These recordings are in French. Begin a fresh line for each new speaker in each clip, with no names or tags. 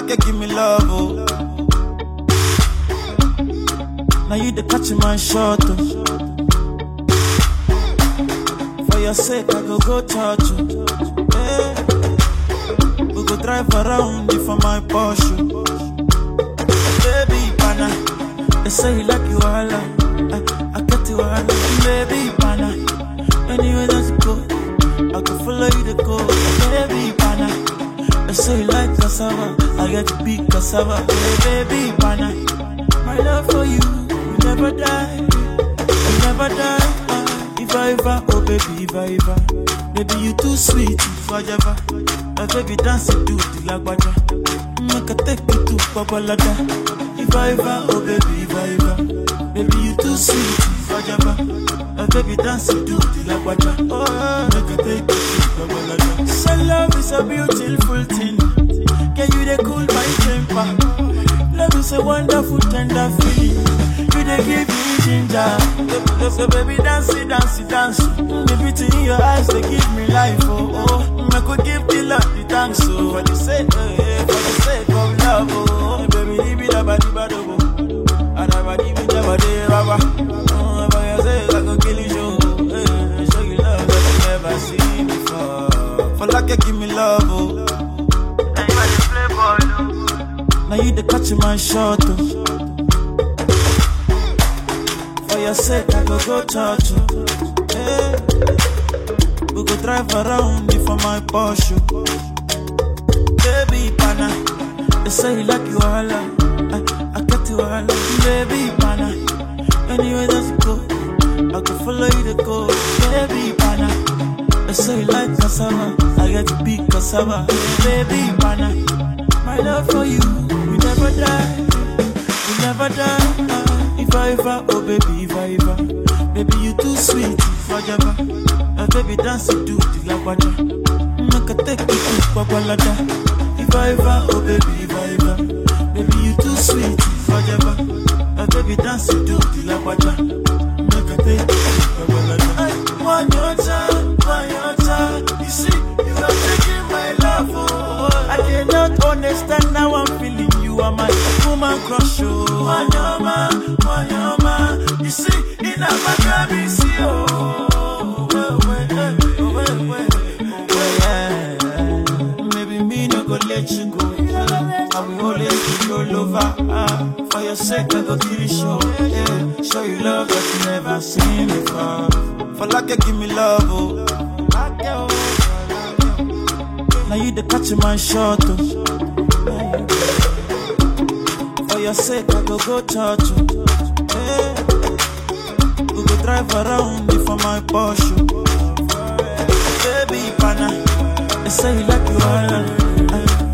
like you give me love, oh. Now you the catch my shot, oh. For your sake, I go touch you. Yeah. We go drive around you for my Porsche. Baby, pana, they say you like you all. I get you all. Baby, pana, anywhere that you go, I can follow you to go. Baby, pana, they say you like cassava, I get to be cassava. Hey, baby, pana, my love for you will never die, will never die. If I ever, oh baby, if I ever, baby you too sweet, forever. My baby dance it to the lagwaja, make a take you to Babalada. If I ever, oh baby, if I ever, baby you too sweet, forever. My baby dance it to the lagwaja, oh make a take you to Babalada. So love is a beautiful thing, can you they cool my temper? Love is a wonderful tender feeling, you they give me ginger. So baby dance it, dance it, dance it. The beauty in your eyes they give me life, oh oh. I could give the love the thanks, oh. For the sake of love, oh. Baby, leave it up, body, body, oh. And I body, me, body, rubber. Oh, but you say I could kill you, show. Show you love that you never seen before. For like you give me love, oh. Now you are the playboy, oh. Now you the catch my shot, oh. For your sake, I go touch you. Yeah. We go drive around you for my Porsche. Baby, pana, they say you like you all. I get you all. Baby, pana, anywhere that you go, I can follow you to go. Baby, pana, they say you like cassava, I get to be cassava. Baby, pana, my love for you will never die, will never die. If I ever, oh baby, if I ever, baby you too sweet, forever. Baby dance it to the lagwaja, make a take you to Babalada. If I ever, oh baby, if I ever, baby you too sweet, forever. Baby dance it to the lagwaja, make a take you to Babalada. One your time, you see, you are taking my love, oh. I cannot understand now I'm feeling you are my woman crush, oh. One your man, you see, in a Maccabi, see, oh. Maybe me no go let you go. I will always be your lover. For your sake, I go kill you show. Yeah. Show you love that you never seen before. For like you give me love, oh. Now you the catch my shot, oh. For your sake, I go touch you. Yeah. We go drive around you for my Porsche. Baby, pana, they say you like you all.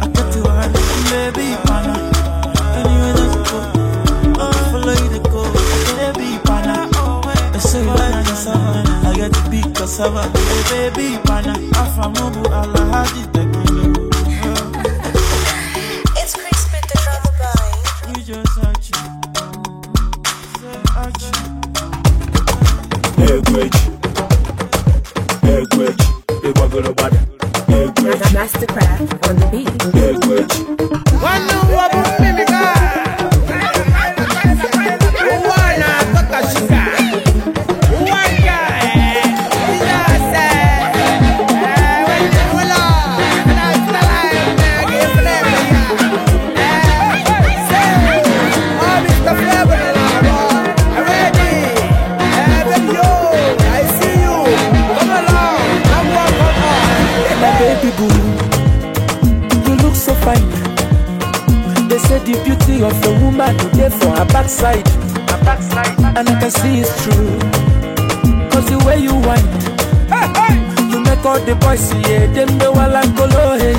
I get you all. Baby, pana, anywhere that you go, I follow you to go. Baby, pana, they say you like cassava, I get to be cassava. Baby, pana, Afamubu, Alahadi, Tequila.
It's Crispy the Drama Boy.
We just hurt you.
Mastercraft on the beat.
Baby boo, you look so fine. They say the beauty of the woman is there for her backside. And I can see it's true, cause the way you whine, you make all the boys see it. Them the wala kolo hey,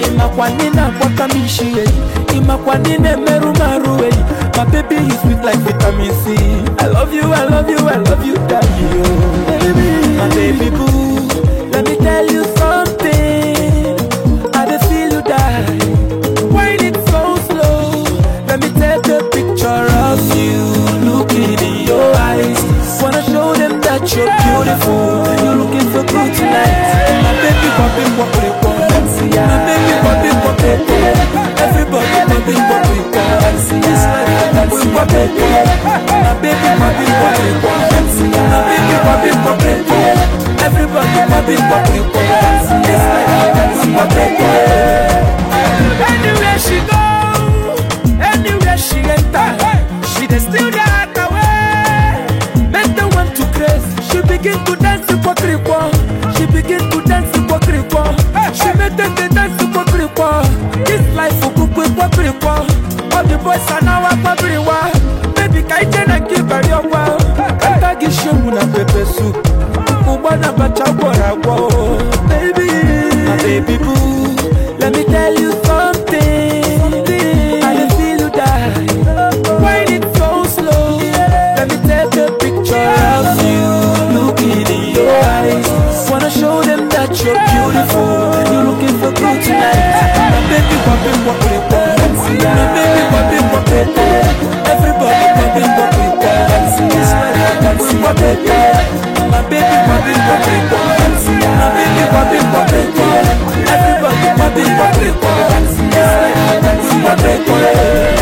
imakwanina kwakamishi hey, imakwanine meru maru hey. My baby is sweet like vitamin C. I love you, I love you, I love you, daddy, oh. Baby, my baby boo, let me tell you something. I dey feel you die. Why it so slow? Let me take a picture of you, looking in your eyes. Wanna show them that you're beautiful. You're looking so good tonight. My baby, my baby, my baby, my baby. Everybody popping, popping, popping. This life we popping, my baby popping, popping, popping. My baby popping, popping, popping. Everybody popping, popping, popping. This life we popping, popping. Anywhere she go, anywhere she enter, she dey still dey act away. Make them want to craze. She begin to dance for cripo. She begin to dance for cripo. She make them dance for cripo. This life for cripo. All the boys are now up everywhere. Baby, kaije na give your wow. Kanta gishu na pepe soup. Ubana bacha bora wow. Baby, my baby boo. Let me tell you something. I feel you die. Why it so slow? Let me take a picture of you. Looking in your eyes. Wanna show them that you're beautiful. You're looking for good tonight. My baby popping, popping, popping. My baby popping, popping, popping. Everybody popping, popping, popping. This man popping, popping, popping. My baby popping, popping, popping. My baby popping, popping, popping. Everybody popping, popping, popping. This man popping, popping, popping.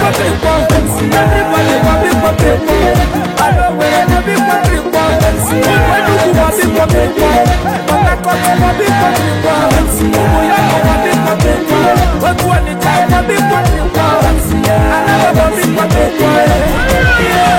Popping, popping. Everybody popping, popping, popping. I know where I'm popping, popping, popping. When you go popping, popping, popping. But I come to popping, popping, popping. Oh, yeah, popping, popping, popping. But when it's time, popping, popping, popping. I never popping, popping, popping. Yeah.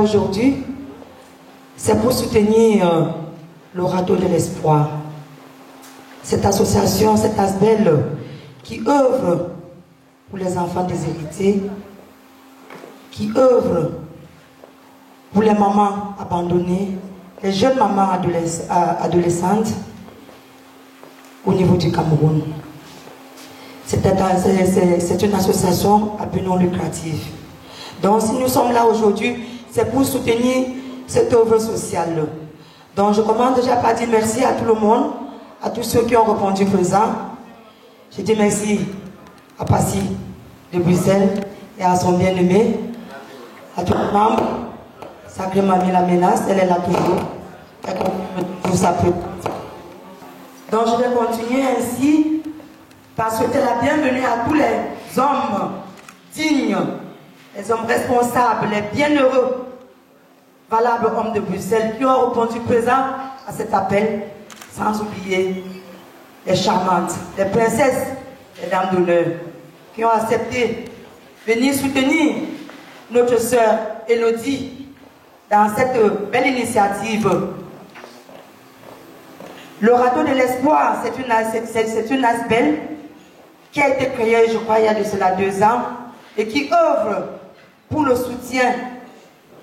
Aujourd'hui, c'est pour soutenir le radeau de l'espoir. Cette association, cette ASBEL, qui œuvre pour les enfants déshérités, qui œuvre pour les mamans abandonnées, les jeunes mamans adolescentes au niveau du Cameroun. C'est une association à but non lucratif. Donc si nous sommes là aujourd'hui, c'est pour soutenir cette œuvre sociale. Donc je commence déjà par dire merci à tout le monde, à tous ceux qui ont répondu présent. Je dis merci à Passy de Bruxelles et à son bien-aimé, à tous les membres. Sacré Mamie la menace, elle est là toujours. Elle continue sa présence. Donc je vais continuer ainsi par souhaiter la bienvenue à tous les hommes dignes les hommes responsables, les bienheureux, valables hommes de Bruxelles qui ont répondu présent à cet appel, sans oublier les charmantes, les princesses, les dames d'honneur, qui ont accepté de venir soutenir notre sœur Élodie dans cette belle initiative. Le radeau de l'espoir, c'est une ASBEL qui a été créée, je crois, il y a de cela 2 ans, et qui œuvre pour le soutien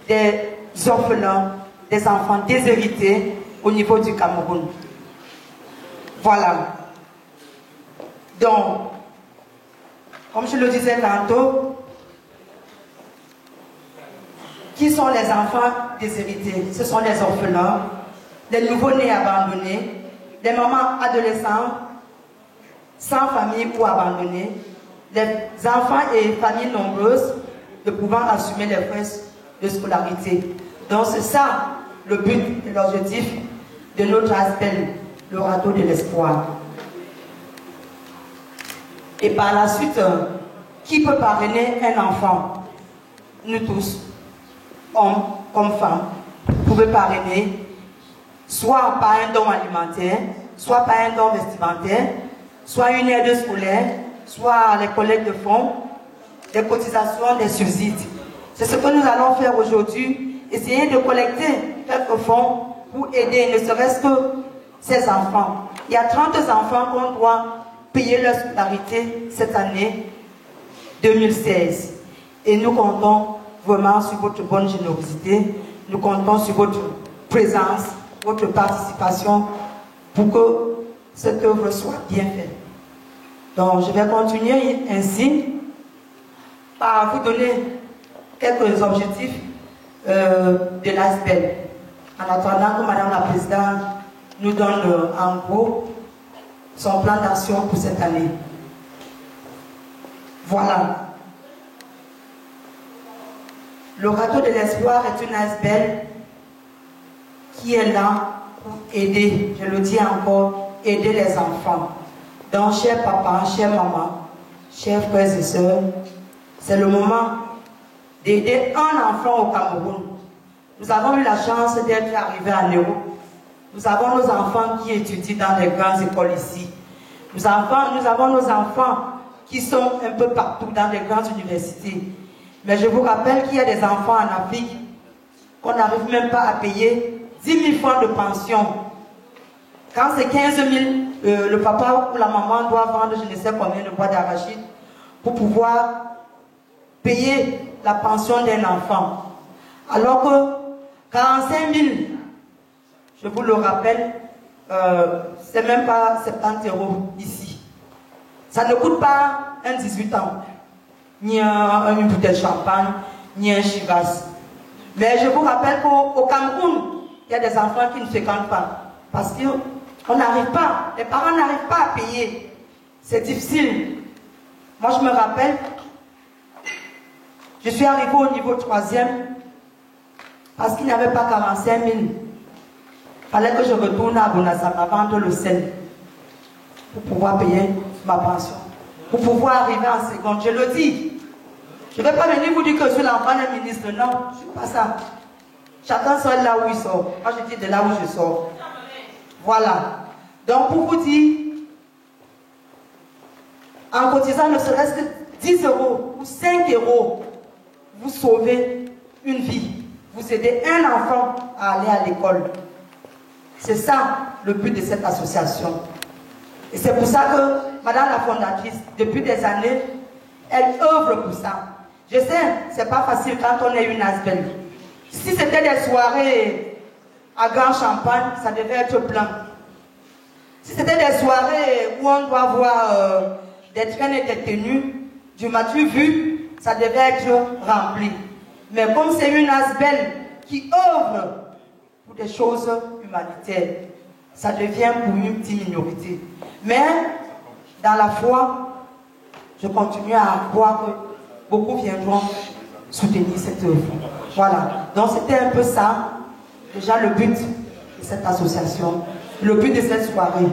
des orphelins, des enfants déshérités au niveau du Cameroun. Voilà. Donc, comme je le disais tantôt, qui sont les enfants déshérités? Ce sont les orphelins, les nouveau-nés abandonnés, les mamans adolescentes sans famille ou abandonnés, les enfants et familles nombreuses ne pouvant assumer les frais de scolarité. Donc c'est ça le but et l'objectif de notre ASBEL, le radeau de l'espoir. Et par la suite, qui peut parrainer un enfant? Nous tous, hommes comme femmes, pouvez parrainer soit par un don alimentaire, soit par un don vestimentaire, soit une aide scolaire, soit les collectes de fonds, des cotisations, des subsides. C'est ce que nous allons faire aujourd'hui, essayer de collecter quelques fonds pour aider ne serait-ce que ces enfants. Il y a 30 enfants qu'on doit payer leur scolarité cette année 2016. Et nous comptons vraiment sur votre bonne générosité, nous comptons sur votre présence, votre participation pour que cette œuvre soit bien faite. Donc je vais continuer ainsi par vous donner quelques objectifs de l'ASBEL. En attendant que Madame la Présidente nous donne en gros son plan d'action pour cette année. Voilà. Le radeau de l'espoir est une ASBEL qui est là pour aider, je le dis encore, aider les enfants. Donc, chers papas, chers mamans, chers frères et sœurs, c'est le moment d'aider un enfant au Cameroun. Nous avons eu la chance d'être arrivés à Néo. Nous avons nos enfants qui étudient dans les grandes écoles ici. Nous avons nos enfants qui sont un peu partout dans les grandes universités. Mais je vous rappelle qu'il y a des enfants en Afrique qu'on n'arrive même pas à payer 10 000 francs de pension. Quand c'est 15 000, le papa ou la maman doit vendre je ne sais combien de bois d'arachide pour pouvoir payer la pension d'un enfant. Alors que 45 000, je vous le rappelle, c'est même pas 70 € ici. Ça ne coûte pas un 18 ans, ni une bouteille de champagne, ni un chivas. Mais je vous rappelle qu'au Cameroun, il y a des enfants qui ne fréquentent pas. Parce qu'on n'arrive pas, les parents n'arrivent pas à payer. C'est difficile. Moi, je me rappelle, je suis arrivée au niveau 3e parce qu'il n'y avait pas 45 000. Il fallait que je retourne à Bonazama vendre le sel pour pouvoir payer ma pension. Pour pouvoir arriver en seconde. Je le dis. Je ne vais pas venir vous dire que je suis l'enfant d'un ministre. Non, je ne suis pas ça. Chacun sort là où il sort. Moi, je dis de là où je sors. Voilà. Donc, pour vous dire, en cotisant ne serait-ce que 10 € ou 5 €, vous sauvez une vie. Vous aidez un enfant à aller à l'école. C'est ça le but de cette association. Et c'est pour ça que Madame la fondatrice, depuis des années, elle œuvre pour ça. Je sais, c'est pas facile quand on est une ASBEL. Si c'était des soirées à grand champagne, ça devait être plein. Si c'était des soirées où on doit voir des traînes et des tenues, du m'as-tu vu, ça devait être rempli. Mais comme c'est une ASBEL qui œuvre pour des choses humanitaires, ça devient pour une petite minorité. Mais dans la foi, je continue à croire que beaucoup viendront soutenir cette œuvre. Voilà. Donc c'était un peu ça, déjà le but de cette association, le but de cette soirée.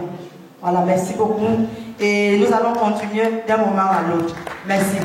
Voilà, merci beaucoup. Et nous allons continuer d'un moment à l'autre. Merci.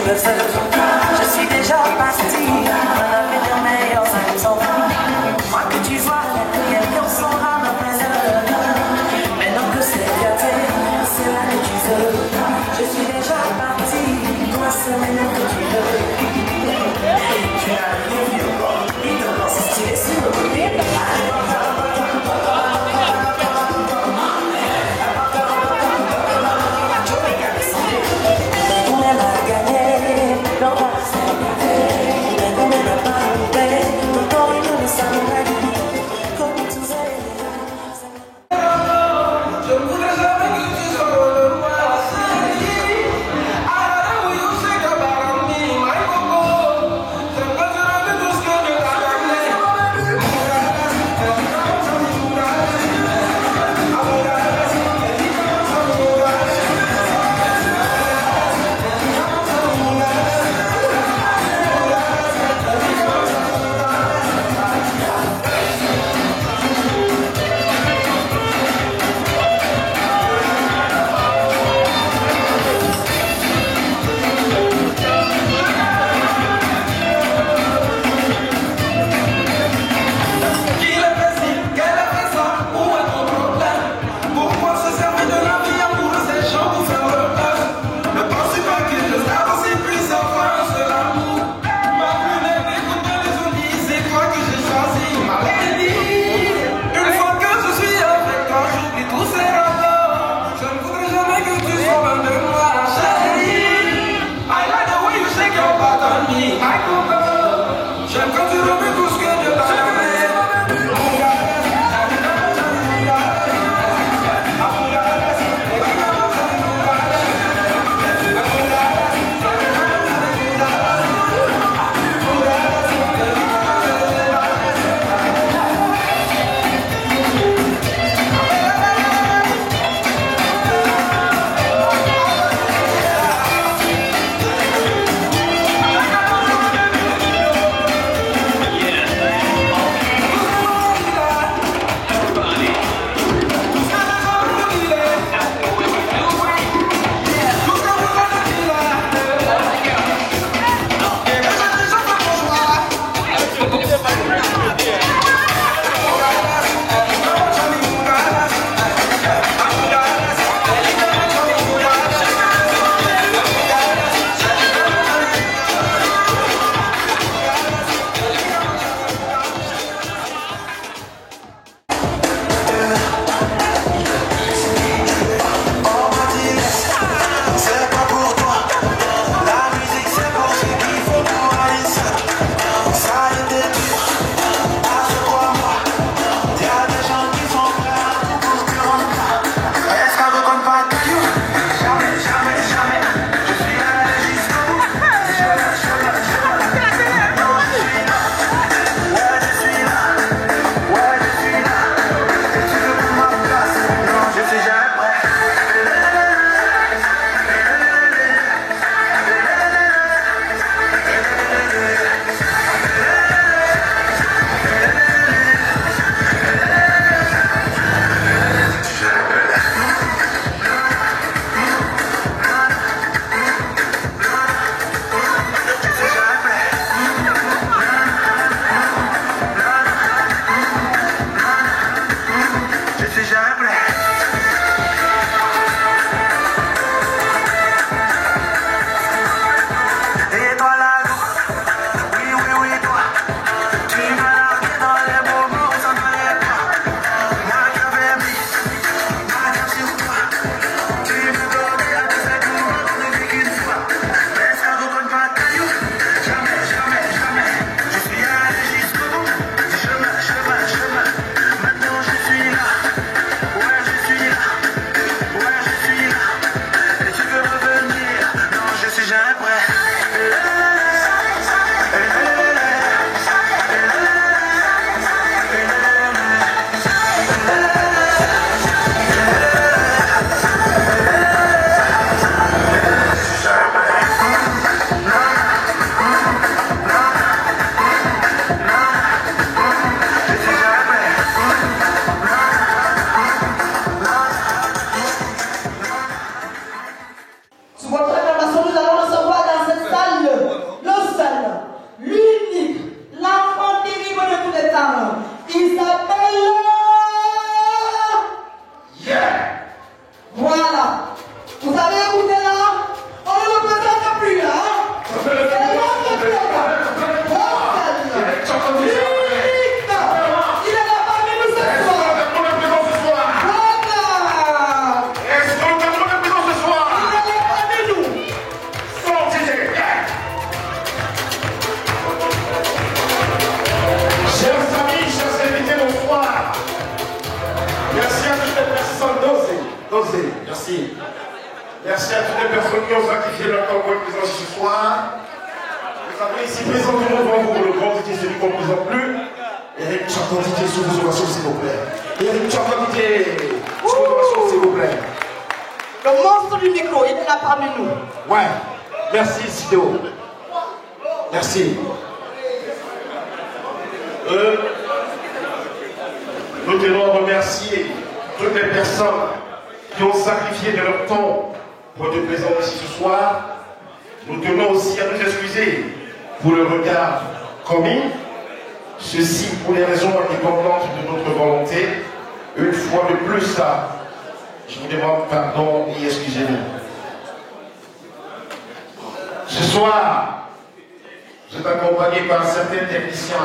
Je suis déjà parti, un avenir meilleur s'attend. Moi que tu vois, quelqu'un saura ma présence. Maintenant que c'est gâté, c'est là que tu veux. Je suis déjà parti, toi c'est maintenant que tu veux. Tu as le vieux, il commence à se tirer sur le côté. On a gagné, l'on va se gâter.
Osé. Merci. Merci à toutes les personnes qui ont sacrifié leur temps pour être présents ce soir. Vous avez ici présent tout le monde pour le grand DJ, celui qu'on ne présente plus. Eric Chanton DJ sous vos ovations, s'il vous plaît. Eric Chanton DJ sous vos ovations, s'il vous plaît.
Le monstre du micro, il est là parmi nous.
Ouais. Merci, Sido. Merci. Nous tenons à remercier toutes les personnes qui ont sacrifié de leur temps pour être présentes ici ce soir. Nous tenons aussi à nous excuser pour le regard commis. Ceci pour les raisons indépendantes de notre volonté. Une fois de plus, je vous demande pardon et excusez-nous. Ce soir, je suis accompagné par certains techniciens.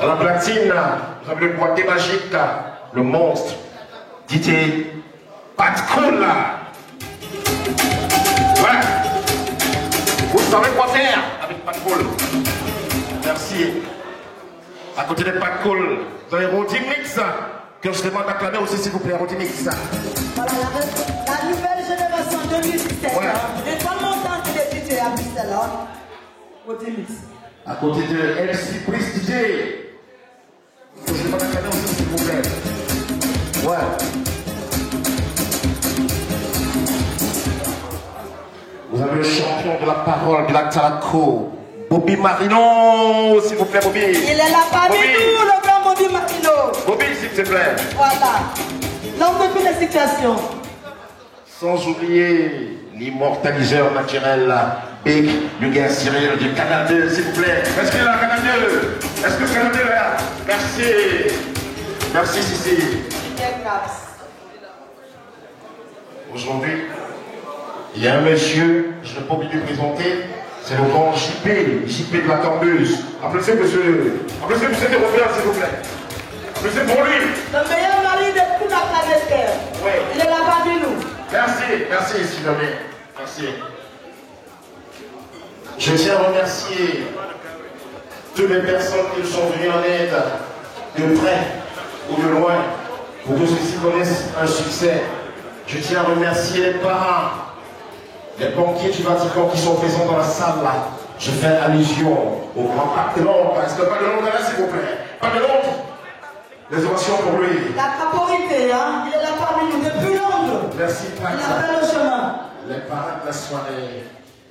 Dans la platine, vous avez le boîtier magique, le monstre, DJ Pat Cool. Ouais. Vous savez quoi faire avec Pat Cool. Merci. À côté de Pat Cool, vous avez Roddy Mix, que je demande d'acclamer aussi s'il vous plaît, Roddy Mix.
Voilà, la nouvelle génération 2017.
Ouais.
Et pas longtemps qu'il est DJ à Bruxelles. Roddy Mix.
À côté de MC Prince DJ. Je demande d'acclamer aussi s'il vous plaît. Ouais. Vous avez le champion de la parole de la Talaco, Bobby Marino, s'il vous plaît, Bobby.
Il est là parmi nous, le grand Bobby Marino.
Bobby, s'il te plaît.
Voilà. L'homme de toutes les situations.
Sans oublier l'immortaliseur naturel, Big Lugan Cyril du Canal 2, s'il vous plaît. Est-ce qu'il est là, Canal 2? Est-ce que le Canal 2 est là? Merci. Merci, Sissi. Aujourd'hui, il y a un monsieur, je n'ai pas oublié de le présenter, c'est le grand JP de la Tordeuse. Applaudissez monsieur Thérophile, s'il vous plaît. Applaudissez pour lui.
Le meilleur mari de toute la planète Terre.
Oui.
Il est là parmi nous.
Merci, Sylvain. Merci. Je tiens à remercier toutes les personnes qui sont venues en aide, de près ou de loin, pour que ceux-ci connaissent un succès. Je tiens à remercier les parents, les banquiers du Vatican qui sont présents dans la salle là. Je fais allusion au grand Pape de Londres. Est-ce que pas de Londres là, s'il vous plaît? Pas de Londres? Les ovations pour lui.
La caporité, hein? Il est là parmi nous depuis Londres.
Merci, Pape.
Il a fait le chemin.
Les parents de la soirée.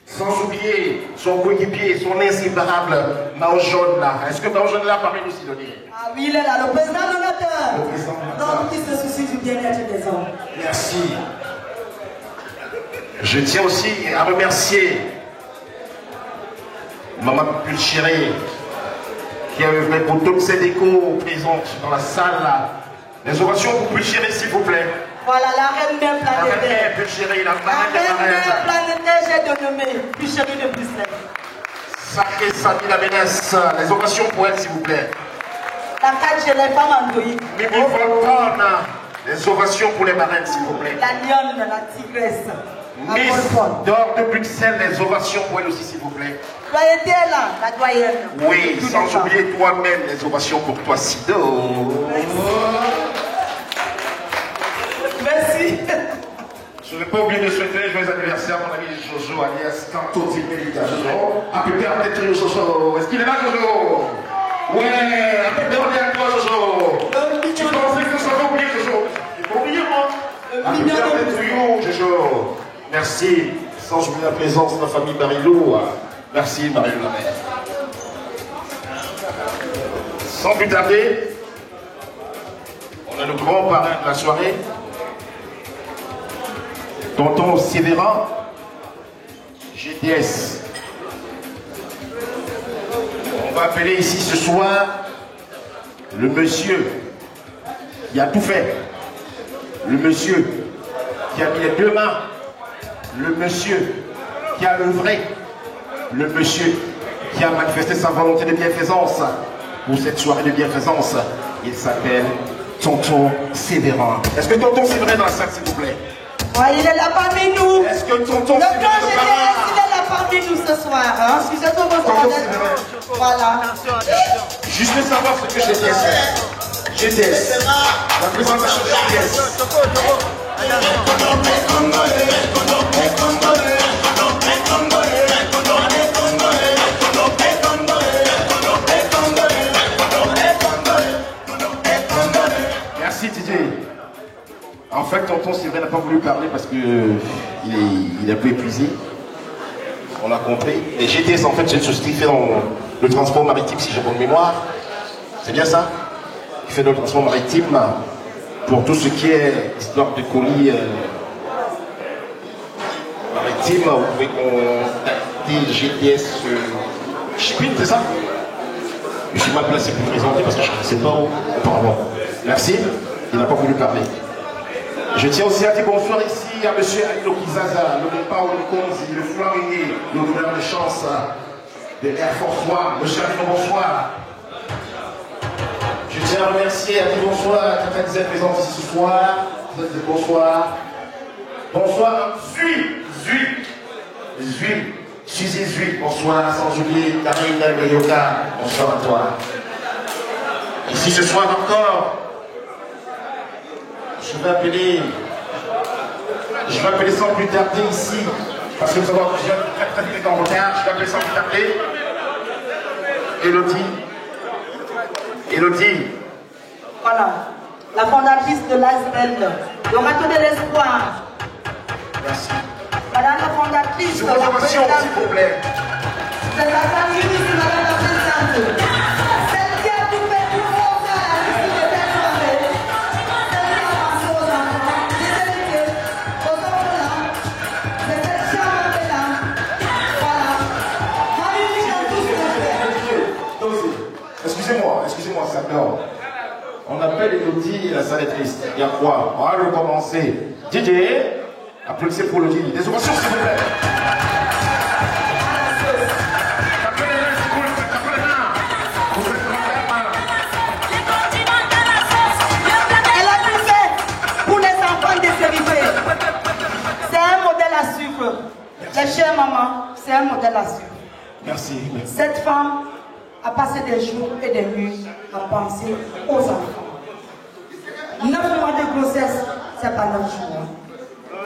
Sans oublier son coéquipier, son inséparable Mao Jaune là. Est-ce que Mao Jaune est là parmi nous, Sidonie?
Ah oui, il est là, le président donateur.
Le président donateur.
Donc, qui se soucie du bien-être des hommes.
Merci. Je tiens aussi à remercier Maman Pulchéré qui a œuvré pour toutes ces décos présentes dans la salle là. Les ovations pour Pulchéré, s'il vous plaît.
Voilà, la reine mère
La reine
planétaire.
Pulchéré, la
La reine mère planétaire, j'ai dénommé Pulchérie de Bruxelles.
Sacré Sabine Ménès. Les ovations pour elle, s'il vous plaît.
La 4G, les femmes endeuillées.
Mimi Volpone. Les ovations pour les marraines, s'il vous plaît.
La lionne, la tigresse. La
Miss
Volpone.
d'or de Bruxelles, les ovations pour elle aussi, s'il vous plaît.
Doyenneté est là, la doyenne.
Oui,
Toutes
sans
les femmes.
oublier toi-même, les ovations pour toi, Sido.
Merci.
Je n'ai pas oublié de souhaiter joyeux anniversaire à mon ami Jojo, alias Canto Timelita. Jojo, happy birthday to you, Jojo. Est-ce qu'il est là, Jojo? Ouais, happy birthday à toi, Jojo. Tu pensais que ça va oublier, Jojo? Il faut oublier, moi. Happy birthday to you, Jojo. Merci. Sans oublier la présence de la famille Marilou. Merci, Marilou la mère. Sans plus tarder, on a le grand parrain de la soirée. Tonton Sévérin, GTS. On va appeler ici ce soir le monsieur qui a tout fait, le monsieur qui a mis les deux mains, le monsieur qui a œuvré, le monsieur qui a manifesté sa volonté de bienfaisance pour cette soirée de bienfaisance. Il s'appelle Tonton Sévérin. Est-ce que Tonton Sévérin est dans la salle, s'il vous plaît?
Ouais, il est là parmi nous.
Est-ce que Tonton
Le
Sévérin
grand
est dans la
GTS,
salle?
il est là parmi nous ce soir. Hein? Excusez moi
Tonton Sévérin.
Voilà.
Juste savoir ce que GTS fait. GTS. La présentation de GTS. Merci Didier. En fait, tonton Sylvain n'a pas voulu parler parce que il est un peu épuisé. On a compris. Et GTS, en fait, c'est une société qui fait dans le transport maritime, si j'ai bonne mémoire. C'est bien ça? Qui fait le transport maritime pour tout ce qui est histoire de colis maritime. Vous pouvez contacter GTS Shipping, c'est ça? Je suis mal placé pour présenter parce que je ne sais pas auparavant. Merci. Il n'a pas voulu parler. Je tiens aussi à dire bonsoir ici à M. Aïno Kizaza, le départ au Konzi, le Florinier, le gouverneur de chance de Air Force One. M. Aïno, bonsoir. Je tiens à remercier, à dire bonsoir à quelqu'un qui est présent ici ce soir. Bonsoir. Bonsoir. Zui. Bonsoir. Sans oublier Karine Meyoka. Bonsoir à toi. Ici ce soir encore. Je vais appeler sans plus tarder ici, parce que nous avons très vite en retard. Je vais appeler sans plus tarder Elodie.
Voilà, la fondatrice de l'ASBEL, le Râteau de l'Espoir.
Merci.
Madame la fondatrice de la
Information, s'il vous plaît.
de la famille de Madame la présidente. Celle qui a tout fait pour montrer à la justice de cette soirée. Celle qui a pensé aux enfants, des délégués, aux orphelins, de cette chambre-là. Voilà. Marie, nous tous les frères.
Excusez-moi, ça dort. On appelle Elodie, la salle est triste. Il y a quoi? On va recommencer. Didier, applaudissez pour Elodie. Des ovations, s'il vous plaît.
Elle a tout fait pour les enfants déshérités. C'est un modèle à suivre. Les chères mamans, c'est un modèle à suivre.
Merci.
Cette femme a passé des jours et des nuits à penser aux enfants. 9 mois de grossesse, c'est pas 9 jours.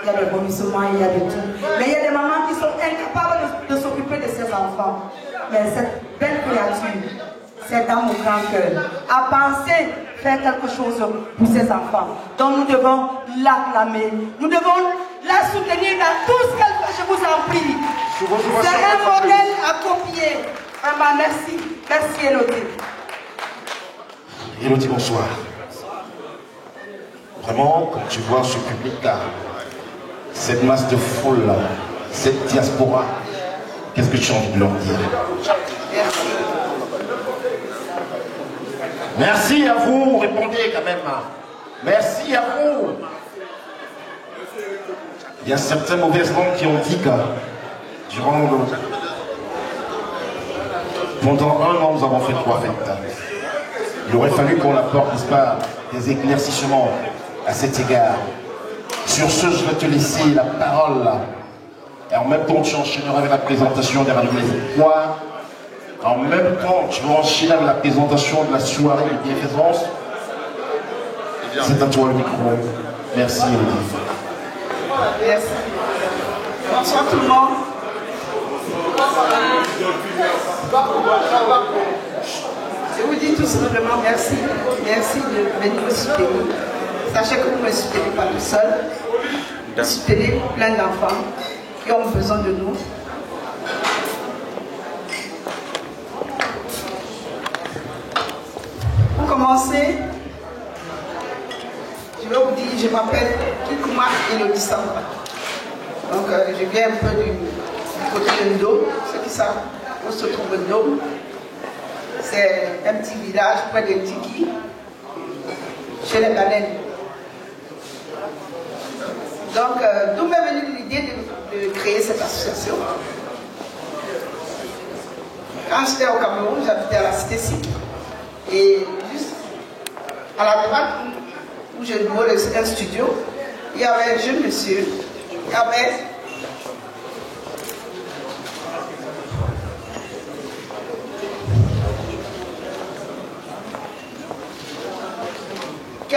Il y a des vomissements, il y a de tout. Mais il y a des mamans qui sont incapables de s'occuper de ces enfants. Mais cette belle créature, cette dame au grand cœur, a pensé faire quelque chose pour ses enfants. Donc nous devons l'acclamer. Nous devons la soutenir dans tout ce qu'elle fait, je vous en prie. C'est un modèle à copier. Vraiment, merci. Merci Elodie.
Elodie, bonsoir. Vraiment, quand tu vois ce public-là, cette masse de foule, cette diaspora, qu'est-ce que tu as envie de leur dire? Merci à vous, répondez quand même. Merci à vous. Il y a certaines mauvaises langues qui ont dit que pendant un an, nous avons fait 3 fêtes. Il aurait fallu qu'on apporte, n'est-ce pas, des éclaircissements à cet égard. Sur ce, je vais te laisser la parole. Et en même temps, tu enchaîneras avec la présentation des radios Espoir. En même temps, tu vas enchaîner avec la présentation de la soirée de bienfaisance. C'est à toi le micro. Merci, Elodie.
Merci. Bonsoir tout le monde. Je vous dis tout simplement merci. Merci de venir me soutenir. Sachez que vous ne me soutenez pas tout seul. Vous soutenez plein d'enfants qui ont besoin de nous. Pour commencer, je vais vous dire, je m'appelle Kikouma Elodie Samba. Donc je viens un peu du côté de Ndom. Ceux qui savent où se trouve Ndom, c'est un petit village près de Tiki, chez les Baleines. Donc d'où m'est venue l'idée de créer cette association. Quand j'étais au Cameroun, j'habitais à la Cité Sikh. Et juste à la droite où je louais un studio, il y avait un jeune monsieur qui avait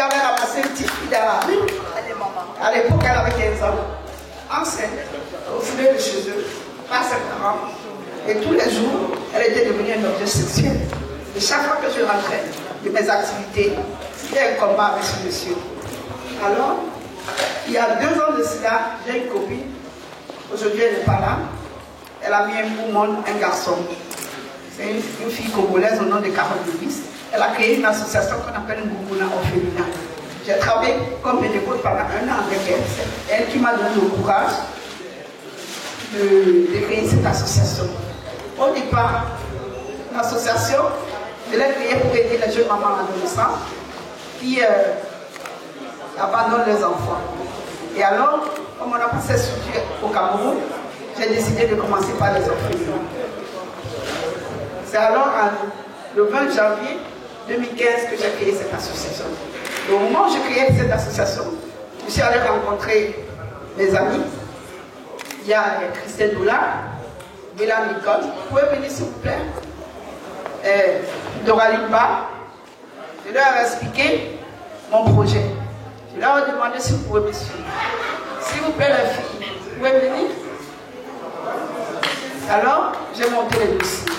avait ramassé une petite fille dans la rue. À l'époque, elle avait 15 ans. Enceinte, au filet de chez eux, pas ses parents. Et tous les jours, elle était devenue un objet sexuel. Et chaque fois que je rentrais de mes activités, c'était un combat avec ce monsieur. Alors, il y a 2 ans de cela, j'ai une copine. Aujourd'hui, elle n'est pas là. Elle a mis un poumon, un garçon. C'est une fille congolaise au nom de Carole Devis. Elle a créé une association qu'on appelle Ngunguna Orphelinat. J'ai travaillé comme bénévole pendant 1 an avec elle. C'est elle qui m'a donné le courage de créer cette association. Au départ, l'association, je l'ai créée pour aider les jeunes mamans adolescents qui abandonnent les enfants. Et alors, comme on n'a pas cette structure au Cameroun, j'ai décidé de commencer par les orphelinats. C'est alors, le 20 janvier 2015, que j'ai créé cette association. Et au moment où j'ai créé cette association, je suis allée rencontrer mes amis. Il y a Christelle Doula, Béla Nicole. Vous pouvez venir s'il vous plaît. Dora Limba. Je leur ai expliqué mon projet. Je leur ai demandé si vous pouvez me suivre. S'il vous plaît, les filles, vous pouvez venir. Alors, j'ai monté les dossiers.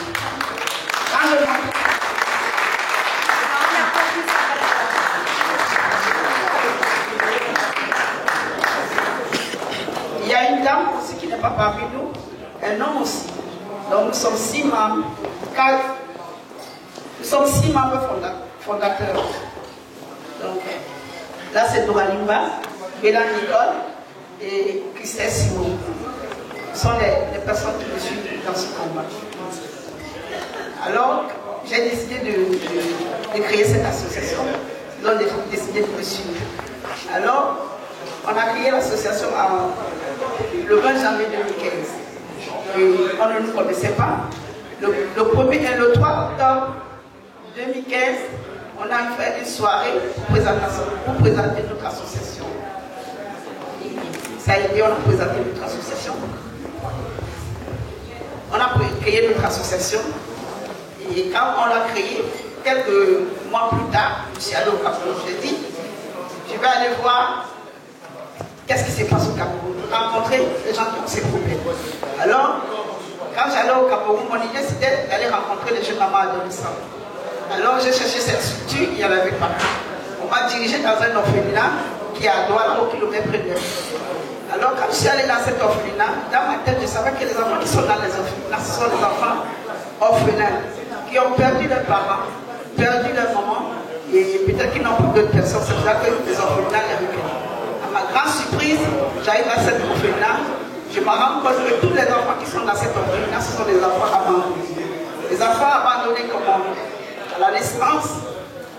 Quand je monte... Il y a une dame aussi qui n'est pas parmi nous, un homme aussi. Donc nous sommes 6 membres, nous sommes 6 membres fondateurs. Donc là c'est Dora Limba, Béla Nicole et Christelle Simon. Ce sont les personnes qui me suivent dans ce combat. Alors j'ai décidé de créer cette association. Donc j'ai décidé de me suivre. Alors on a créé l'association le 20 janvier 2015. Et on ne nous connaissait pas. Le 3 octobre 2015, on a fait une soirée pour présenter notre association. Ça a été, on a présenté notre association. On a créé notre association. Et quand on l'a créée, quelques mois plus tard, je suis allé au Cameroun. J'ai dit, je vais aller voir qu'est-ce qui se passe au Cameroun, rencontrer les gens qui ont ces problèmes. Alors, quand j'allais au Cameroun, mon idée c'était d'aller rencontrer les jeunes mamans adolescents. Alors j'ai cherché cette structure, il n'y en avait pas. On m'a dirigé dans un orphelinat qui est à Douala, au kilomètre de. Alors quand je suis allée dans cet orphelinat, dans ma tête je savais que les enfants qui sont dans les orphelinats, ce sont les enfants orphelins, qui ont perdu leurs parents, perdu leur maman, et peut-être qu'ils n'ont pas d'autres personnes. C'est pour ça que les orphelinats les recueillent. À ma grande surprise, j'arrive à cet orphelinat, je me rends compte que tous les enfants qui sont dans cet orphelinat, ce sont des enfants abandonnés. Les enfants abandonnés comment? À la naissance,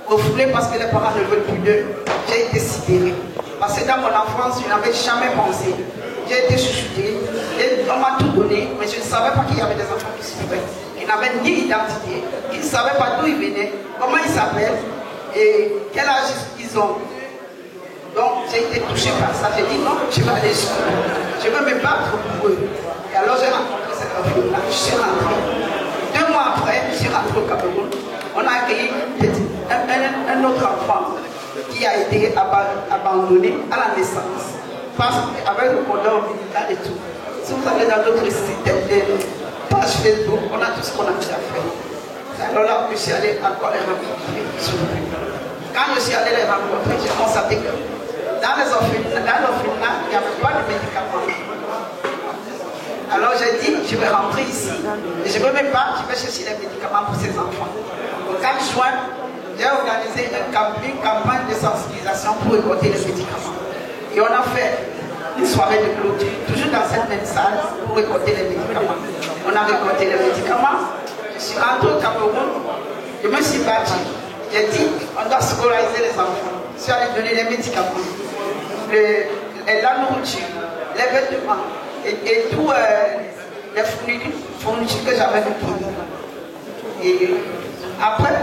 refoulés parce que les parents ne veulent plus d'eux. J'ai été sidérée. Parce que dans mon enfance, je n'avais jamais pensé. J'ai été chouchoutée, on m'a tout donné, mais je ne savais pas qu'il y avait des enfants qui souffraient, qui n'avaient ni identité, qui ne savaient pas d'où ils venaient, comment ils s'appellent et quel âge ils ont. Donc j'ai été touchée par ça. J'ai dit non, je vais aller jusqu'au bout. Je vais me battre pour eux. Et alors j'ai rencontré cette enfant-là. Je suis rentrée. 2 mois après, je suis rentrée au Cameroun. On a accueilli un autre enfant qui a été abandonné à la naissance. Avec le cordon ombilical et tout. Si vous allez dans notre site page Facebook, on a tout ce qu'on a déjà fait. Alors là, je suis allée encore les rencontrer. Quand je suis allée les rencontrer, j'ai constaté que dans l'orphelinat, il n'y avait pas de médicaments. Alors j'ai dit, je vais rentrer ici. Et je ne veux même pas, je vais chercher les médicaments pour ces enfants. Au 4 juin, j'ai organisé une campagne de sensibilisation pour récolter les médicaments. Et on a fait une soirée de clôture, toujours dans cette même salle, pour récolter les médicaments. On a récolté les médicaments. Je suis rentrée au Cameroun, je me suis battue. J'ai dit, on doit scolariser les enfants. Je suis allée donner les médicaments, la nourriture, les vêtements et tout les fournitures que j'avais besoin. Et après,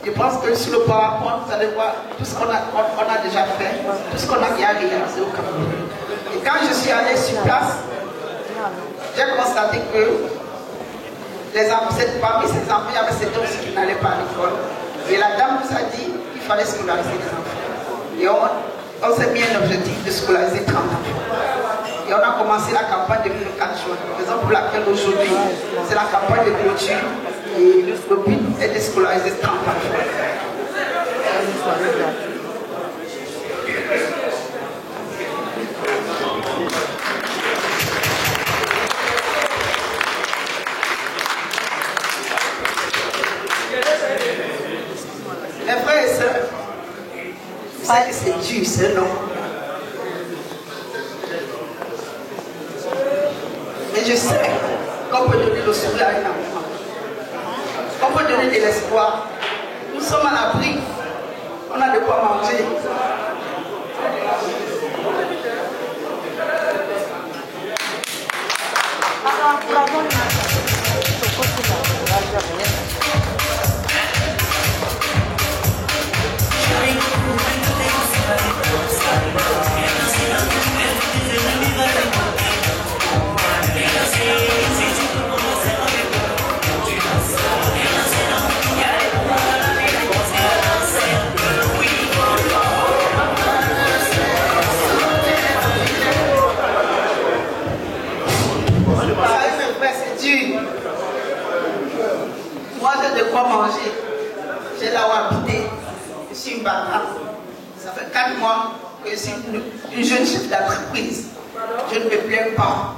je pense que sur le PowerPoint, vous allez voir tout ce qu'on a déjà fait, tout ce qu'on a bien réalisé au Cameroun. Et quand je suis allée sur place, j'ai constaté que parmi ces enfants, il y avait ces deux qui n'allaient pas à l'école. Et la dame nous a dit qu'il fallait scolariser les enfants. Et on s'est mis un objectif de scolariser 30 enfants. Et on a commencé la campagne depuis le 4 juin. Raison pour laquelle aujourd'hui, c'est la campagne de clôture. Et le but est de scolariser 30 enfants. Mes frères et sœurs, vous savez que c'est dur, c'est long. Mais je sais qu'on peut donner le sourire à un enfant. Qu'on peut donner de l'espoir. Nous sommes à l'abri. On a de quoi manger. Moi, j'ai de quoi manger. J'ai là où habiter. Je suis une bata. Ça fait 4 mois que je suis une jeune chef d'entreprise. Je ne me plains pas.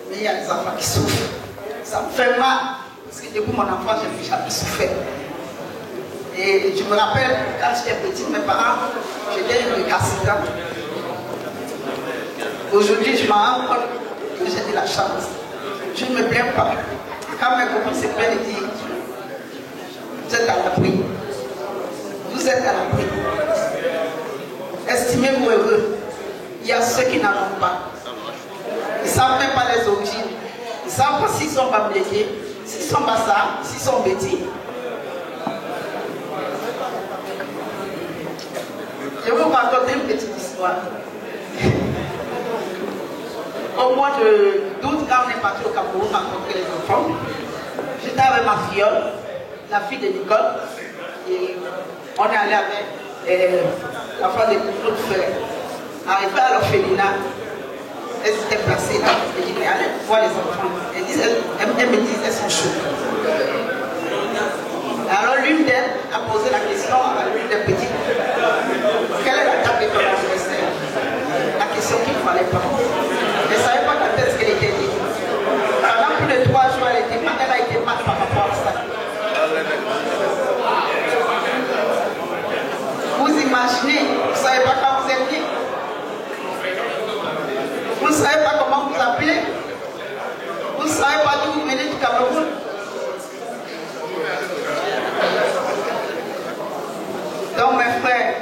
Mais il y a des enfants qui souffrent. Ça me fait mal. Parce que depuis mon enfance, je n'ai jamais souffert. Et je me rappelle, quand j'étais petite, mes parents, j'étais une récalcitrante. Aujourd'hui, je me rends compte que j'ai de la chance. Je ne me plains pas. Quand mes copines se plaignent, ils disent, vous êtes à l'abri. Vous êtes à l'abri. Estimez-vous heureux. Il y a ceux qui n'en ont pas. Ils ne savent même pas les origines. Ils ne savent pas s'ils sont bablégués, s'ils sont bassards, s'ils sont bêtis. Je vais vous raconter une petite histoire. Au mois d'août, quand on est parti au Cameroun rencontrer les enfants, j'étais avec ma filleule, la fille de Nicole, et on est allé avec la femme de notre frère. Arrivé à l'orphelinat, elle s'était placée là, elle dit, allez voir les enfants. Elle me dit, elles sont chaudes. Alors l'une d'elles a posé la question à l'une des petites, quelle est la date de ton anniversaire? La question qu'il ne fallait pas. Elle ne savait pas quand est-ce qu'elle était née. Pendant plus de 3 jours, elle a été mal par rapport à ça. Vous imaginez, vous ne savez pas quand vous êtes né. Vous ne savez pas comment vous appelez. Vous ne savez pas d'où vous venez du Cameroun. Donc mes frères,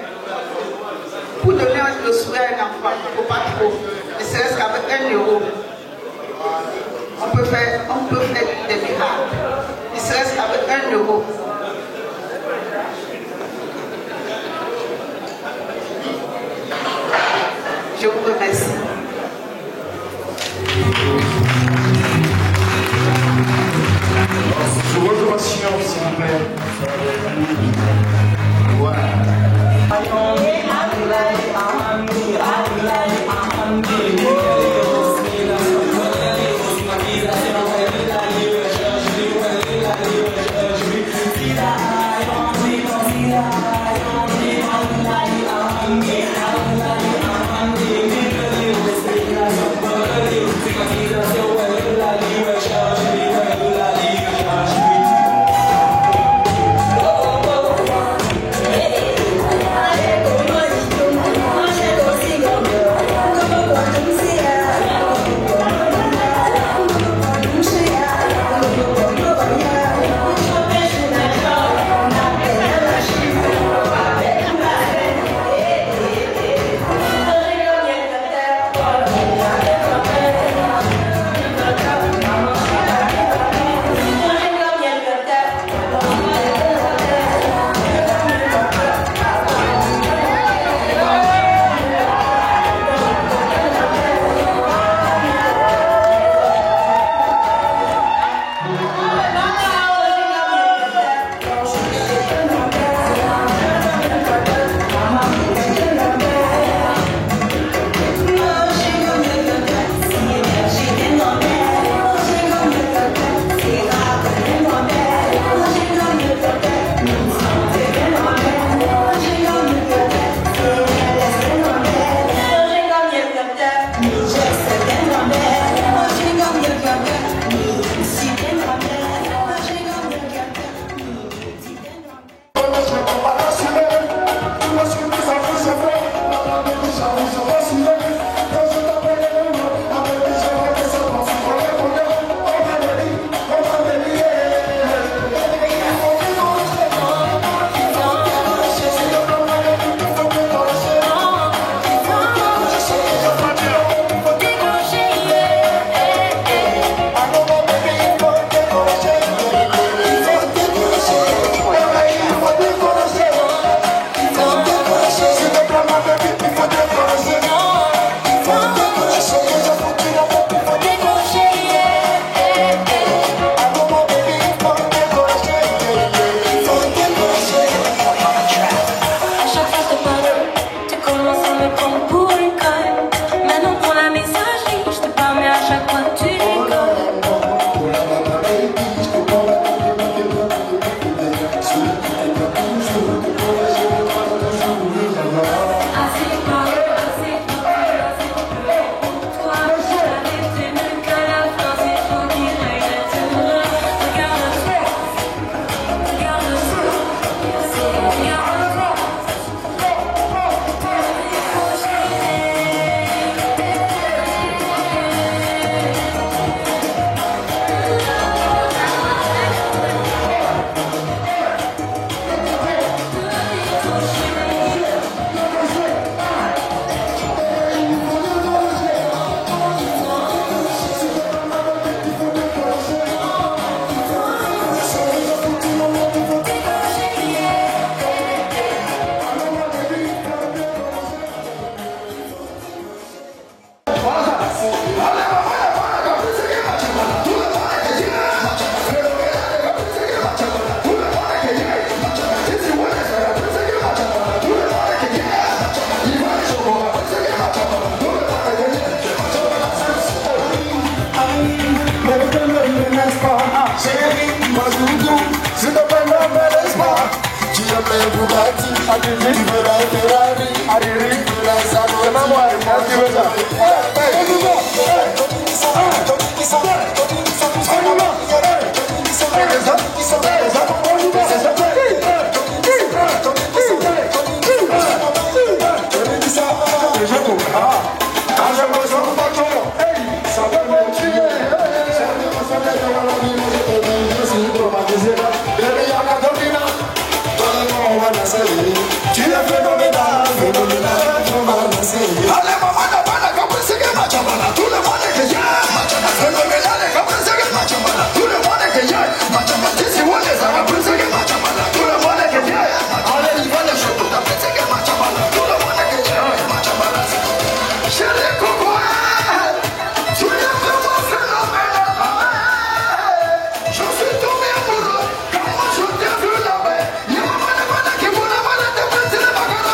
pour donner le sourire à un enfant, il ne faut pas trop. Ne serait-ce qu'avec 1 euro, on peut faire des miracles. Ne serait-ce qu'avec 1 euro. Je vous remercie.
Sous votre passion, s'il vous plaît. Voilà.
Yeah.
Bugatti, tu veux la Ferrari, tu veux la Zano, c'est pas moi qui veux ça. Tu es phénoménal, allez maman, tout le monde est que phénoménal, tout le monde est que si vous les avez pris, tout le monde est que allez, il va les choses, tout le monde est que chérie Coco, tu es vraiment phénoménal. Je suis tombé amoureux, comment je t'ai vu là-bas. Il y a maman qui voulait te passer les bagages.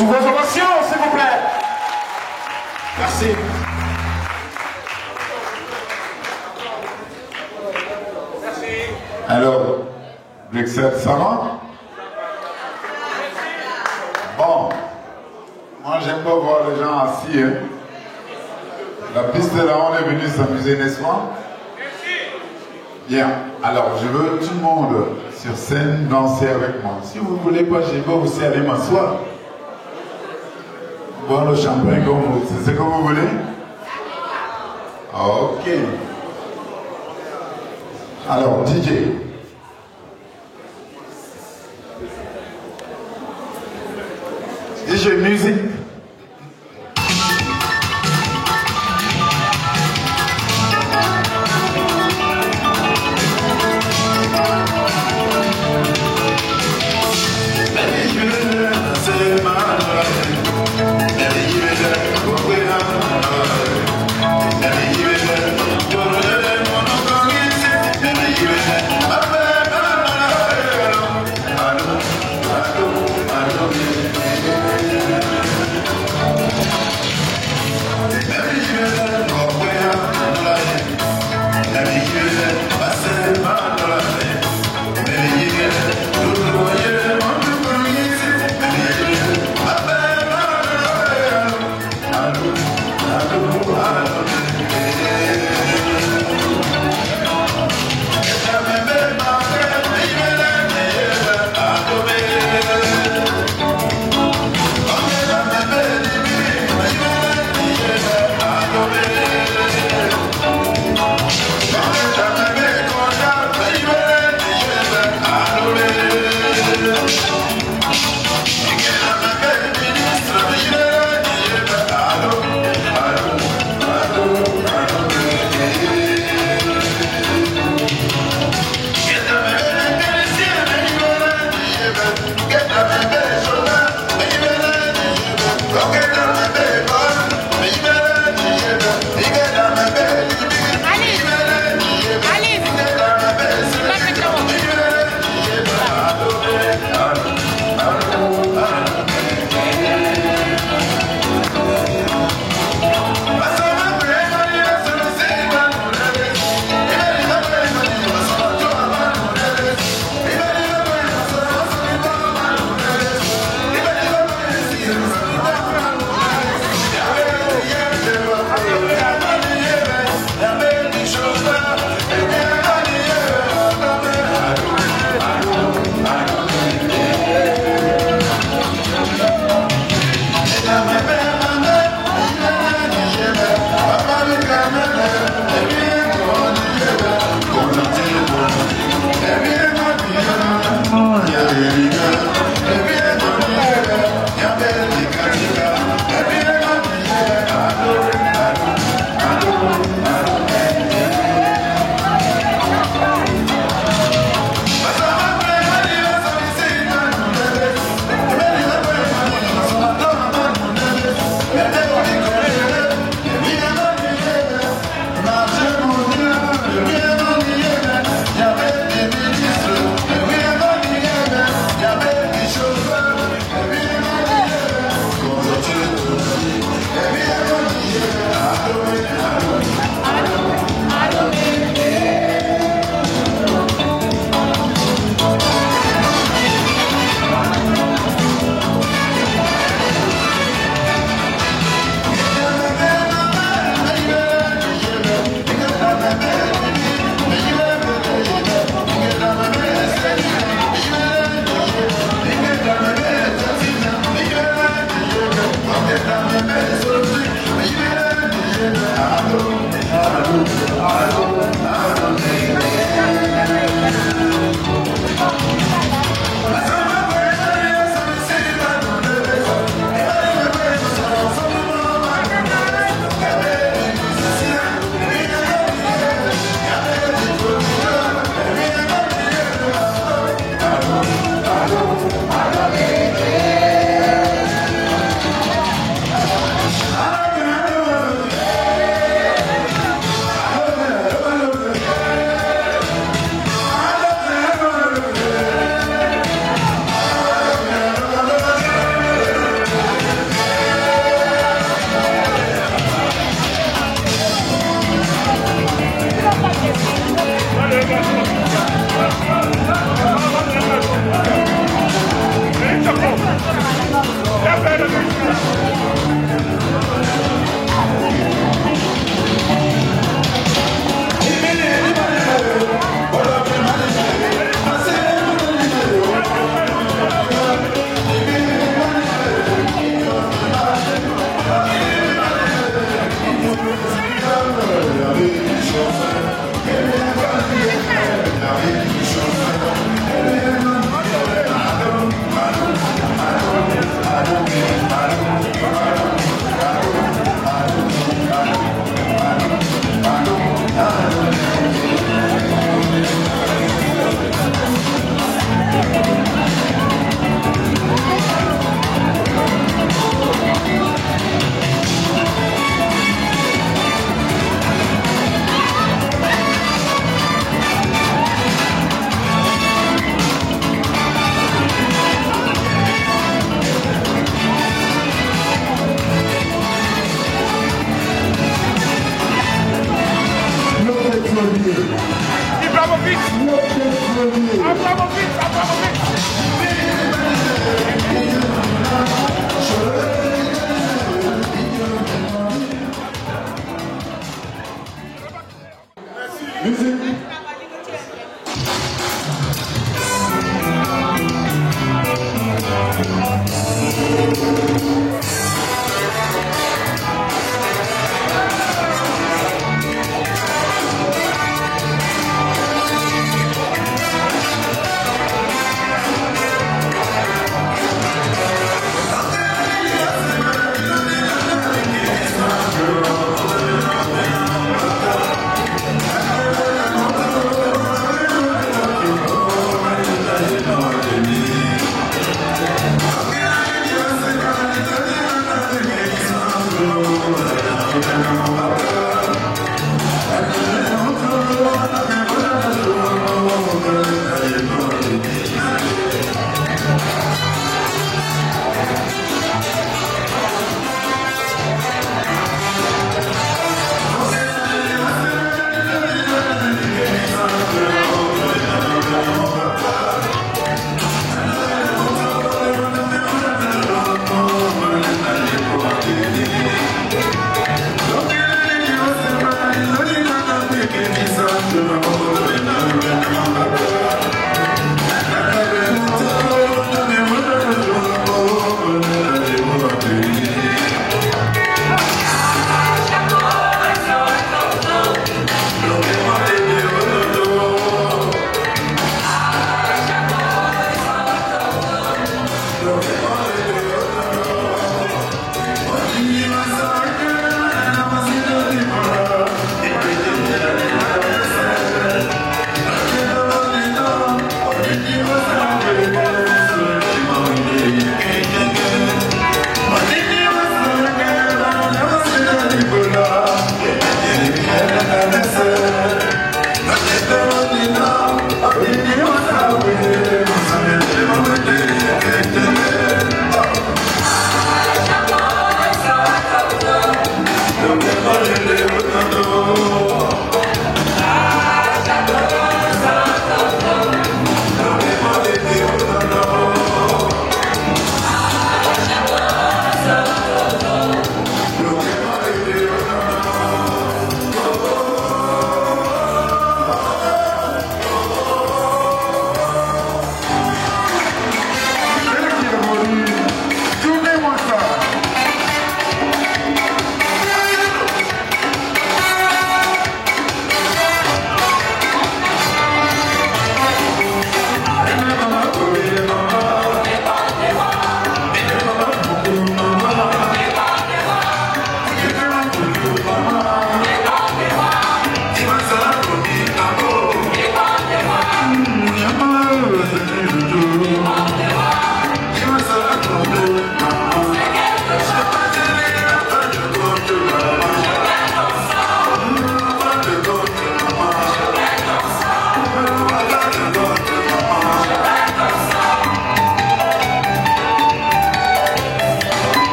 Sous vos ovations, s'il vous plaît. Merci.
Alors, Bruxelles, ça va? Bon, moi j'aime pas voir les gens assis. Hein. La piste là, on est venu s'amuser, n'est-ce pas? Bien, alors je veux tout le monde sur scène danser avec moi. Si vous ne voulez pas, je vais aussi aller m'asseoir. Boire le champagne comme vous, c'est ce que vous voulez? Ok. Alors, DJ. DJ musique.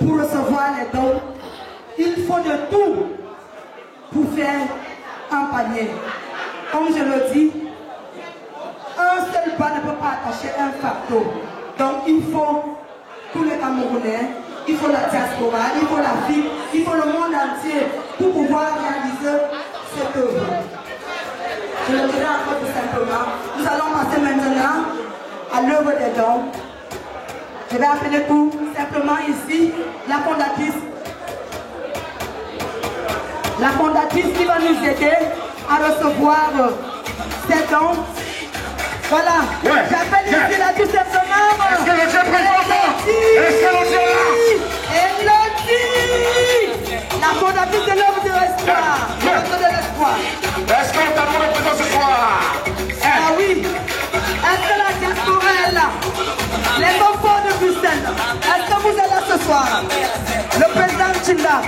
Pour recevoir les dons, il faut de tout pour faire un panier. Comme je le dis, un seul pas ne peut pas attacher un fardeau. Donc il faut tous les Camerounais, il faut la diaspora, il faut l'Afrique, il faut le monde entier pour pouvoir réaliser cette œuvre. Je le dirai encore tout simplement. Nous allons passer maintenant à l'œuvre des dons. Je vais appeler tout simplement ici la fondatrice. La fondatrice qui va nous aider à recevoir ces dons. Voilà. Ouais. J'appelle ici là tout simplement.
Est-ce que le Dieu est présent? Est-ce que le Dieu est là?
Elodie, la fondatrice de l'œuvre de l'espoir. L'œuvre de l'espoir.
Est-ce que le tableau est présent ce soir?
Ah oui. Est-ce que la diaspora est là? Les enfants de Bruxelles, est-ce que vous êtes là ce soir? Le président Chinda,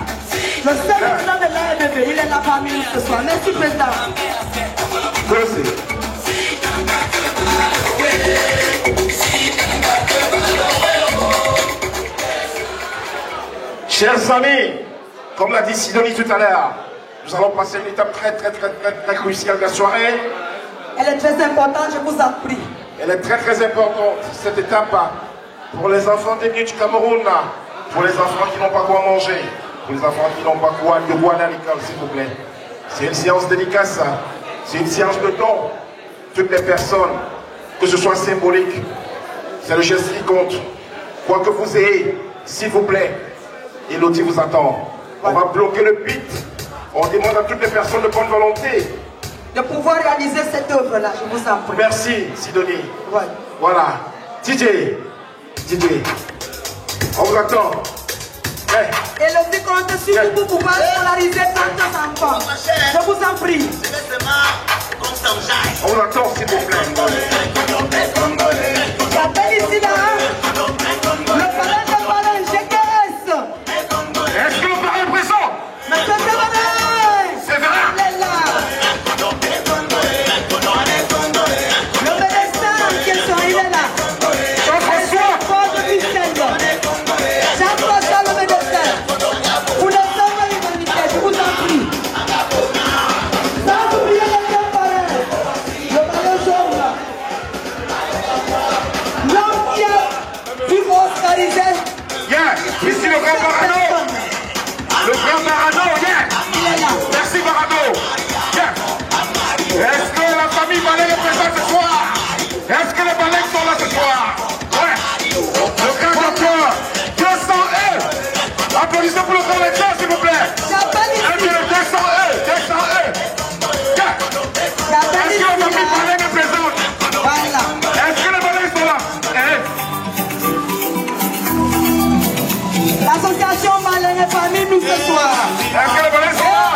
le seul président de l'ANV, il est là parmi nous ce soir. Merci président.
Merci.
Chers amis, comme l'a dit Sidonie tout à l'heure, nous allons passer une étape très cruciale de la soirée.
Elle est très importante, je vous en prie.
Elle est très importante, cette étape, pour les enfants démunis du Cameroun, pour les enfants qui n'ont pas quoi manger, pour les enfants qui n'ont pas quoi de boire à l'école, s'il vous plaît. C'est une séance dédicace, c'est une séance de don. Toutes les personnes, que ce soit symbolique, c'est le geste qui compte. Quoi que vous ayez, s'il vous plaît, Elodie vous attend. On va bloquer le beat. On demande à toutes les personnes de bonne volonté
de pouvoir réaliser cette œuvre-là, je vous en prie.
Merci, Sidonie.
Ouais.
Voilà. DJ, on vous attend. Hey.
Elodie compte sur vous pour pouvoir scolariser 30 enfants. Je vous en prie.
On vous attend, s'il vous plaît.
J'appelle ici là, le parrain de parrain, GKS.
Est-ce que le parrain est présent?
Monsieur Séverin.
Séverin.
Elle est là. Le médecin, quels sont, il est là.
Jean-François.
Jean-François le médecin. Pour les hommes de l'humanité, je vous en prie. Sans oublier le grand parrain. Le parrain jaune. L'homme qui a pu oscariser.
Yeah, ici le grand Barano. Le grand Barano, yeah.
Il est là.
Merci Barano. Yeah. Est-ce que la famille Ballet est présente ce soir? Est-ce que les Balais sont là ce soir? Ouais. Le grand docteur, 201. Applaudissez pour le grand lecteur, s'il vous plaît.
J'appelle ici.
201. Yeah.
J'appelle
Est-ce que la famille
ici.
Balais est présente?
Voilà.
Est-ce que les Balais sont là?
L'association Baleine et Famille nous ce soir.
Est-ce que les Balais sont là?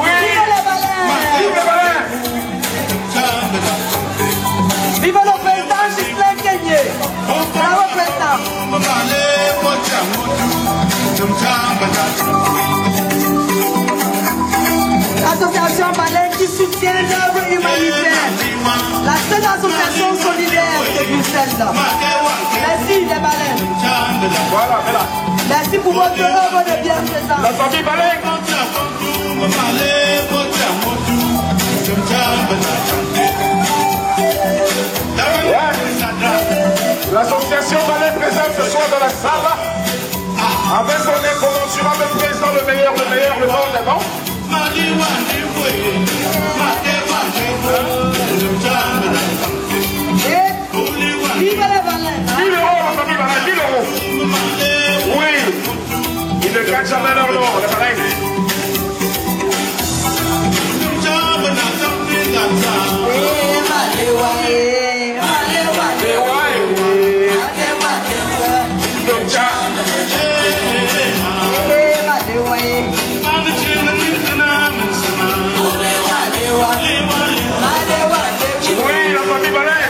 Oui.
Vive les Baleines.
Vive les Balais.
Vive le président Ghislain Kenyé. Bravo président. L'association Baleine qui soutient l'œuvre humanitaire. La seule association solidaire de Bruxelles. Merci les Baleines.
Voilà, voilà.
Merci pour votre œuvre de bienfaisance.
La famille Balais. Yeah. L'association Balais présente ce soir dans la salle avec son incommensurable président, le meilleur, le bon, le bon.
Et vive les Baleines.
10 € la famille Balais, 10 €. Oui, ils ne gâchent jamais leur nom, les Balais. Oui, la famille Balais.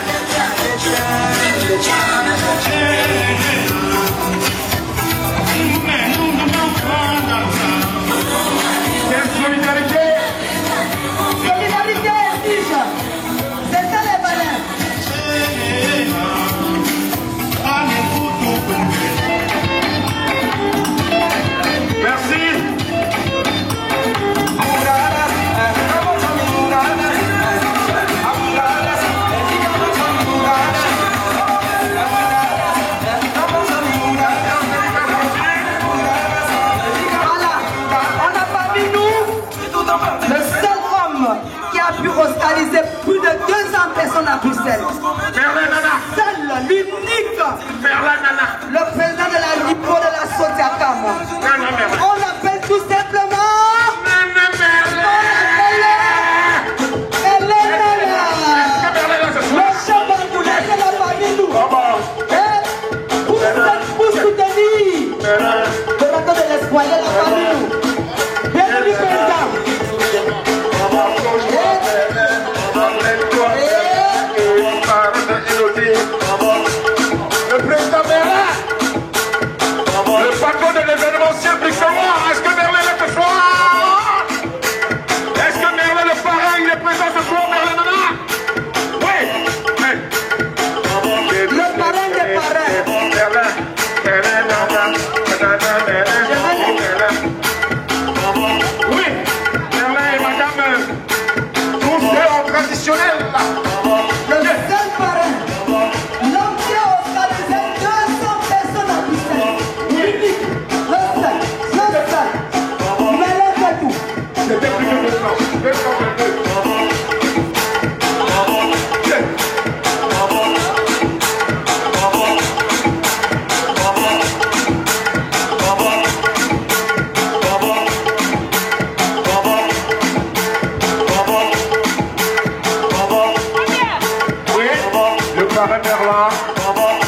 parrain Merlin,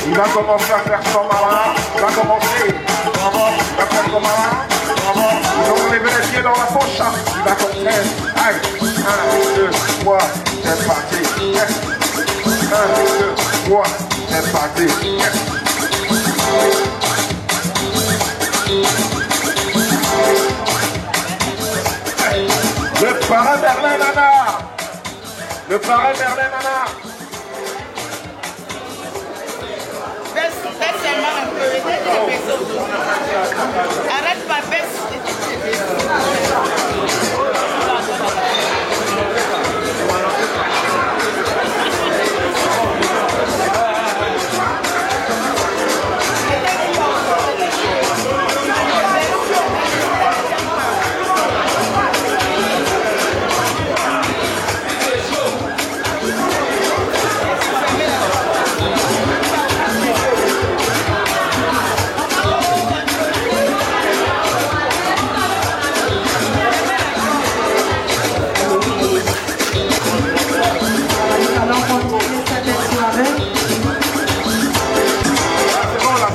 il va commencer à faire son malin. Il va commencer. Il va faire son malin. Ils ont levé les pieds dans la poche. Il va commencer. Aïe. 1, 2, 3, c'est parti. Yes. 1, 2, 3, c'est parti. Yes. Le parrain Merlin Nana. Le parrain Merlin Nana.
Baisse seulement un peu. Arrête pas, baisse.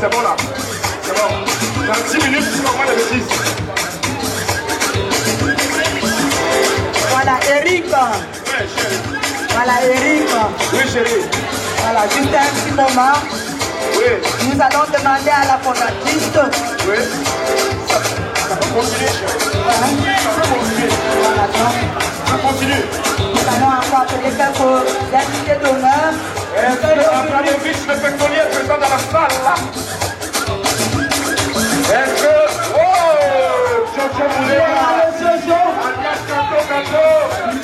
C'est bon là, c'est bon. Dans 10 minutes, tu comprends les bêtises.
Voilà Eric.
Oui, chérie.
Voilà Eric.
Oui, chérie.
Voilà, juste un petit moment.
Oui.
Nous allons demander à la fondatrice.
Oui. Ça peut continuer, chérie. Ça peut continuer.
Voilà, donc.
Ça continue.
Nous allons encore appeler quelques invités d'honneur.
Est-ce que Abramovich, le pétrolier, est présent dans la salle là? Est-ce que... Oh, Jojo Moulé, alias Kanto Kanto,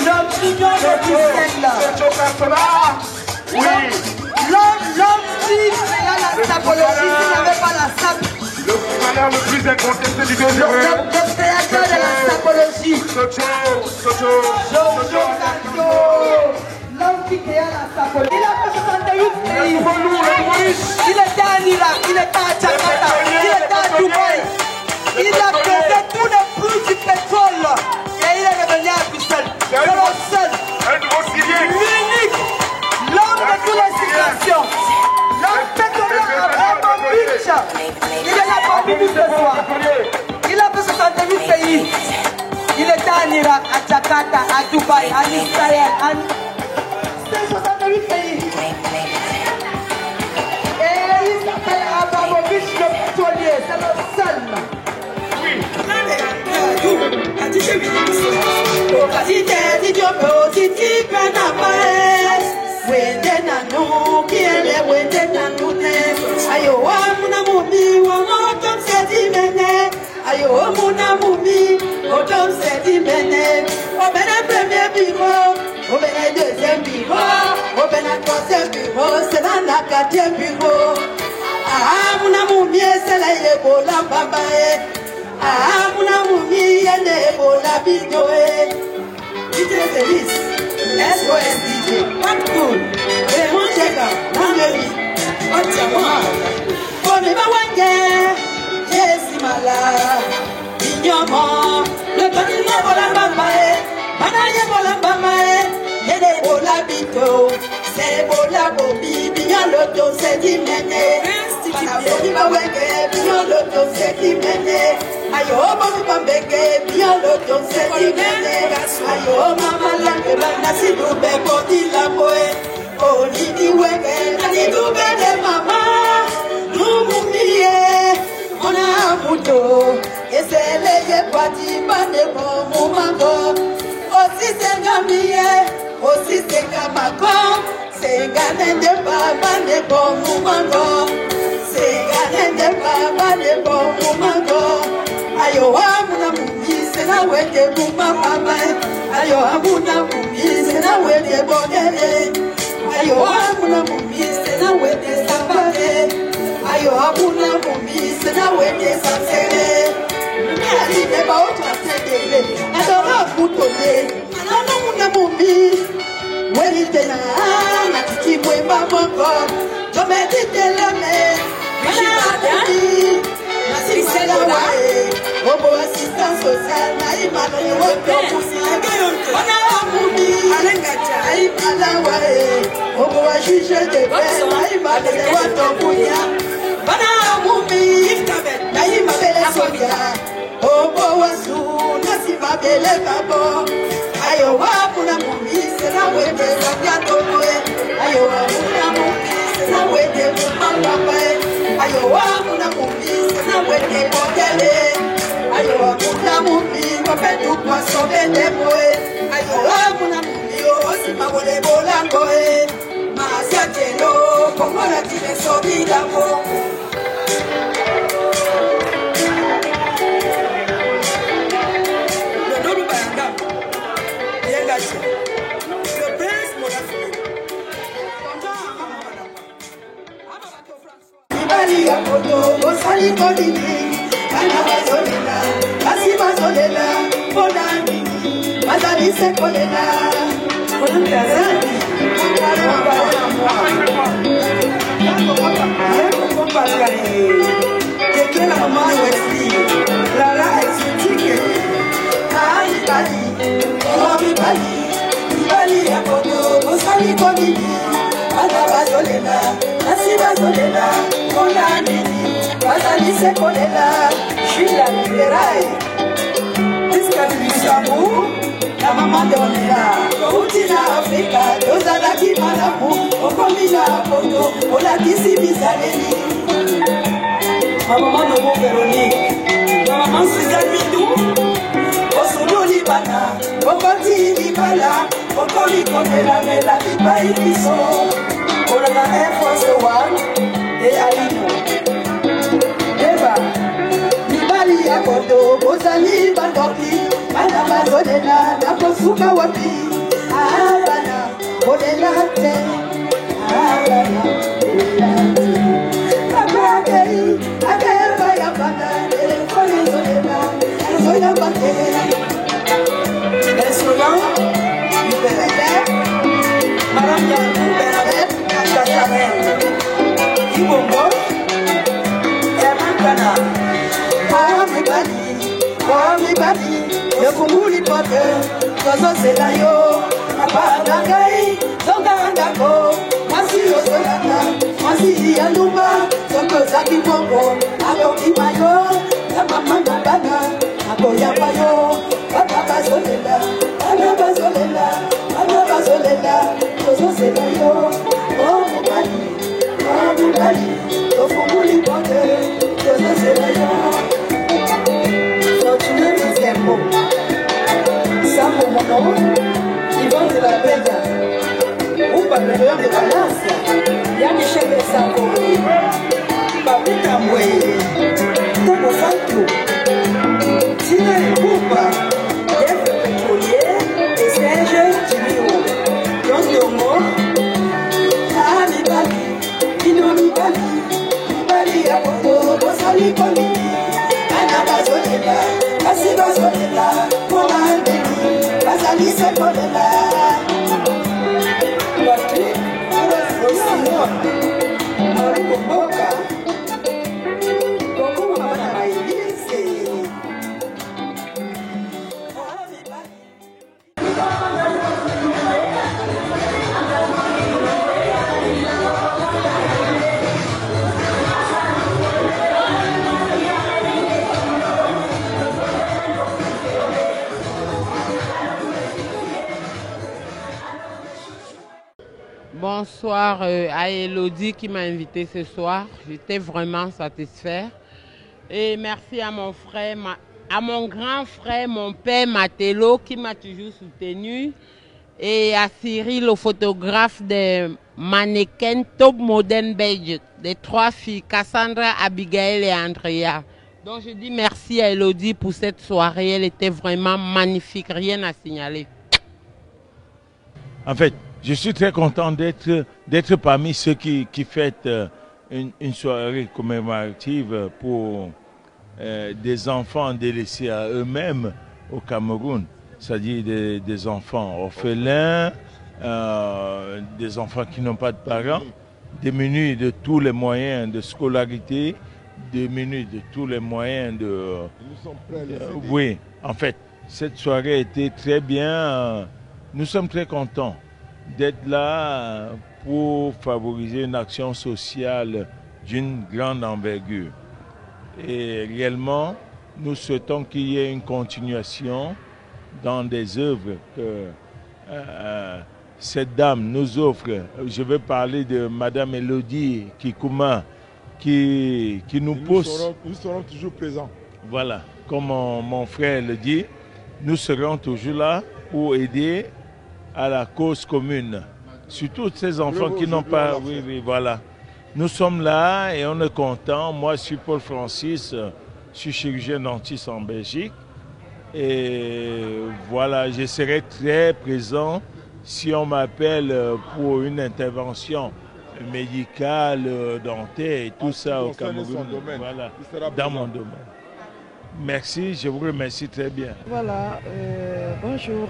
L'homme mignon de Bruxelles.
Jojo Cantona. Oui.
L'homme qui a la sapologie, qui n'avait pas la sape.
Le footballeur le plus incontesté du 2-0.
Le créateur de la sapologie.
Jojo
Kanto. L'homme qui créa la sapologie. Il a fait 68 pays. Il était en Irak, il était à Jakarta, il était à Dubaï. Il a pesé tous les prix du pétrole. Et il est revenu à Bruxelles. C'est le seul. L'unique. L'homme de toutes les situations. L'homme pétrolier Abramovich. Il est là parmi nous ce soir. Il a fait 68 pays. Il était en Irak, à Jakarta, à Dubaï, à Israël. C'est 68 pays. Et il s'appelle Abramovich le pétrolier. C'est le seul.
C'est dans la quatrième bureau. Ah, mon amour, c'est la yébola babae. Ah, mon amour, yéne bola bidoe. DJ Félix, SOS DJ, what cool. Raymond Checker, Langeli, Otiamon. Bonema Wenge, Jessie Mala, Ignomo, le petit bola babae. Manaye bola babae, yéne bola bido. C'est bola bobi, bien le dos, c'est dimene. Bonima Wenge, bien le dos, c'est dimene. Ayo bobi bambeke, bien le dos, c'est dimene. Ayo mama langue, nasi dube boti la boe. Oh nidi wenge, nasi dube de mama. Numumie, on a muto. Et c'est les boiti bande bon mumango. Aussi c'est gamie, aussi c'est kamako. C'est gane de baba de bon mumango. C'est gane de baba de bon mumango. Ayo amuna mumi se na weke muma mama. Ayo amuna mumi se na weke bodele. Ayo amuna mumi se na weke sabale. Ayo amuna mumi se na weke sansere. Ali de ba otra sedele. Adora mutode. Ana muna mumi. Welite na titi mwemba mwako. Jomete telame. Mana dani. Nasi sela wae. Bobo assistance sociale, naïma no woto kusile. Ona amumi, naïma la wae. Bobo wa juge de paix, naïma de woto kuya. Ona amumi, naïma bele soja. Bobo wa su, nasima bele babo. Ayo wa muna mumi, sena wete sabia tomoe. Ayo wa muna mumi, sena wete mupambae. Ayo wa muna mumi, sena wete modele. Ayo wa muna mumi, wapetu kwa sobe depoe. Ayo wa muna mumi, osima wole bolangoe. Masia jeno, kongola tine sobi damo. Ya koto osali kodini kana bazolela kasi bazolela kodani bazali se kolela kodani tekela mama wesi lara exotique ai bali ya koto osali kodini kana bazolela kasi bazolela kodani bazali se kolela shila liberai jusqu'à Luxembourg la maman de Onela outi na Afrika tozalaki malamu okomi na poto olakisi bizaleli ma maman Nomo Véronique ma maman Suzanne Midou osololi bana okoti libala okomi komelamela bipai biso olala Air Force One et Alino Eba Nibali ya koto Bozali bandoki Bana bazodena Nakosuka wapi Abana Bodela te Abana Bodela te Abakei Abeba ya bana Elefone zodena Zoya bate Esolan Yuberete Madame Yankou Bernadette Chachamen Ibongo Kana everybody, le kumuli pote, kozo selayo, apandakai, zongandako, masi osolana, masi yanuma, zoko zaki bongo, akoki mayo, ya mama nabana, akoya mayo, baba bazolela, kozo selayo, oh mubali, le kumuli pote, kozo selayo. Continuez mes impôts. Ça pour mon nom, Yvonne de la Vega. Ou pas le meilleur de Valence. Y'a Michel Bessango. Papi Kamwe. Tomo Fanto. Tina Ekupa. Jeff Pétrolier. Et Serge Jimio. John Domo. Ami Bali. Inoni Bali. Bali Apoto. Bosali Bali. Bazolela, kasi bazolela, komandeli, bazali se kolela. Patrick, Rosino, Marie Boboka, Koko Mama Maïlise.
Bonsoir à Elodie qui m'a invité ce soir. J'étais vraiment satisfait. Et merci à mon frère, à mon grand frère, mon père Matelo qui m'a toujours soutenu. Et à Cyril, le photographe des mannequins top modern Belgique, des 3 filles, Cassandra, Abigail et Andrea. Donc je dis merci à Elodie pour cette soirée. Elle était vraiment magnifique, rien à signaler.
En fait, je suis très content d'être parmi ceux qui fêtent une soirée commémorative pour des enfants délaissés à eux-mêmes au Cameroun, c'est-à-dire des enfants orphelins, des enfants qui n'ont pas de parents, démunis de tous les moyens de scolarité, minutes, de tous les moyens de...
Nous sommes prêts à les aider.
Oui, en fait, cette soirée a été très bien. Nous sommes très contents d'être là pour favoriser une action sociale d'une grande envergure. Et réellement, nous souhaitons qu'il y ait une continuation dans des œuvres que cette dame nous offre. Je vais parler de Madame Elodie Kikouma qui nous pousse.
Nous serons toujours présents.
Voilà, comme mon frère le dit, nous serons toujours là pour aider à la cause commune. Surtout ces enfants qui n'ont pas... Oui, voilà. Nous sommes là et on est contents. Moi, je suis Paul Francis, je suis chirurgien dentiste en Belgique. Et voilà, je serai très présent si on m'appelle pour une intervention médicale, dentaire et tout ça au Cameroun. Voilà, dans mon domaine. Merci, je vous remercie très bien.
Voilà, bonjour,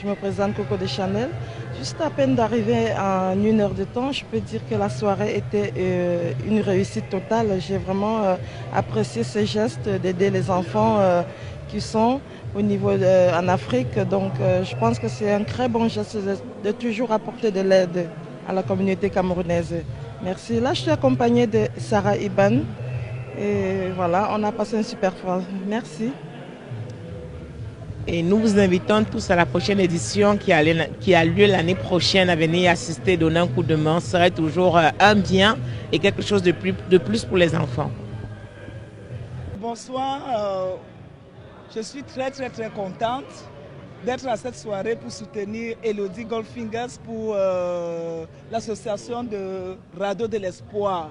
je me présente Coco de Chanel. Juste à peine d'arriver en 1 heure de temps, je peux dire que la soirée était une réussite totale. J'ai vraiment apprécié ce geste d'aider les enfants qui sont au niveau en Afrique. Donc je pense que c'est un très bon geste de toujours apporter de l'aide à la communauté camerounaise. Merci. Là, je suis accompagnée de Sarah Iban. Et voilà, on a passé une super fois. Merci.
Et nous vous invitons tous à la prochaine édition qui a lieu l'année prochaine à venir assister, donner un coup de main. Ce serait toujours un bien et quelque chose de plus pour les enfants.
Bonsoir, je suis très contente d'être à cette soirée pour soutenir Elodie Goldfingers pour l'association de Radeau de l'Espoir.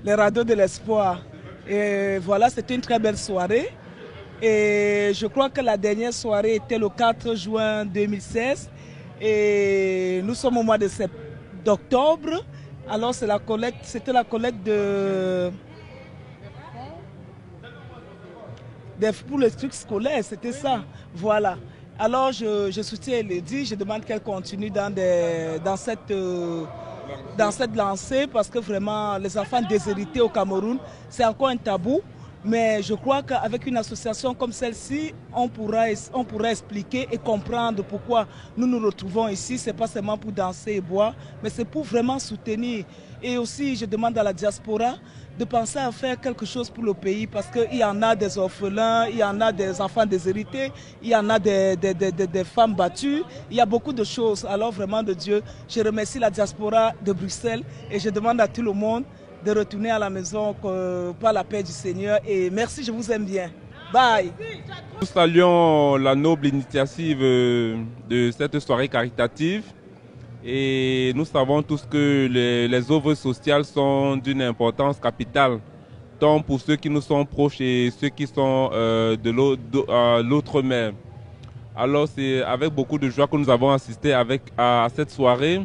Les Radeaux de l'Espoir. Et voilà, c'était une très belle soirée. Et je crois que la dernière soirée était le 4 juin 2016. Et nous sommes au mois d'octobre. Alors c'était la collecte pour les trucs scolaires, c'était ça. Voilà. Alors je soutiens Elodie, je demande qu'elle continue dans cette lancée parce que vraiment les enfants déshérités au Cameroun, c'est encore un tabou. Mais je crois qu'avec une association comme celle-ci, on pourra expliquer et comprendre pourquoi nous nous retrouvons ici. Ce n'est pas seulement pour danser et boire, mais c'est pour vraiment soutenir. Et aussi, je demande à la diaspora de penser à faire quelque chose pour le pays parce qu'il y en a des orphelins, il y en a des enfants déshérités, il y en a des femmes battues, il y a beaucoup de choses. Alors vraiment de Dieu, je remercie la diaspora de Bruxelles et je demande à tout le monde de retourner à la maison par la paix du Seigneur. Et merci, je vous aime bien. Bye.
Nous saluons la noble initiative de cette soirée caritative. Et nous savons tous que les œuvres sociales sont d'une importance capitale, tant pour ceux qui nous sont proches et ceux qui sont de l'autre mer. Alors c'est avec beaucoup de joie que nous avons assisté à cette soirée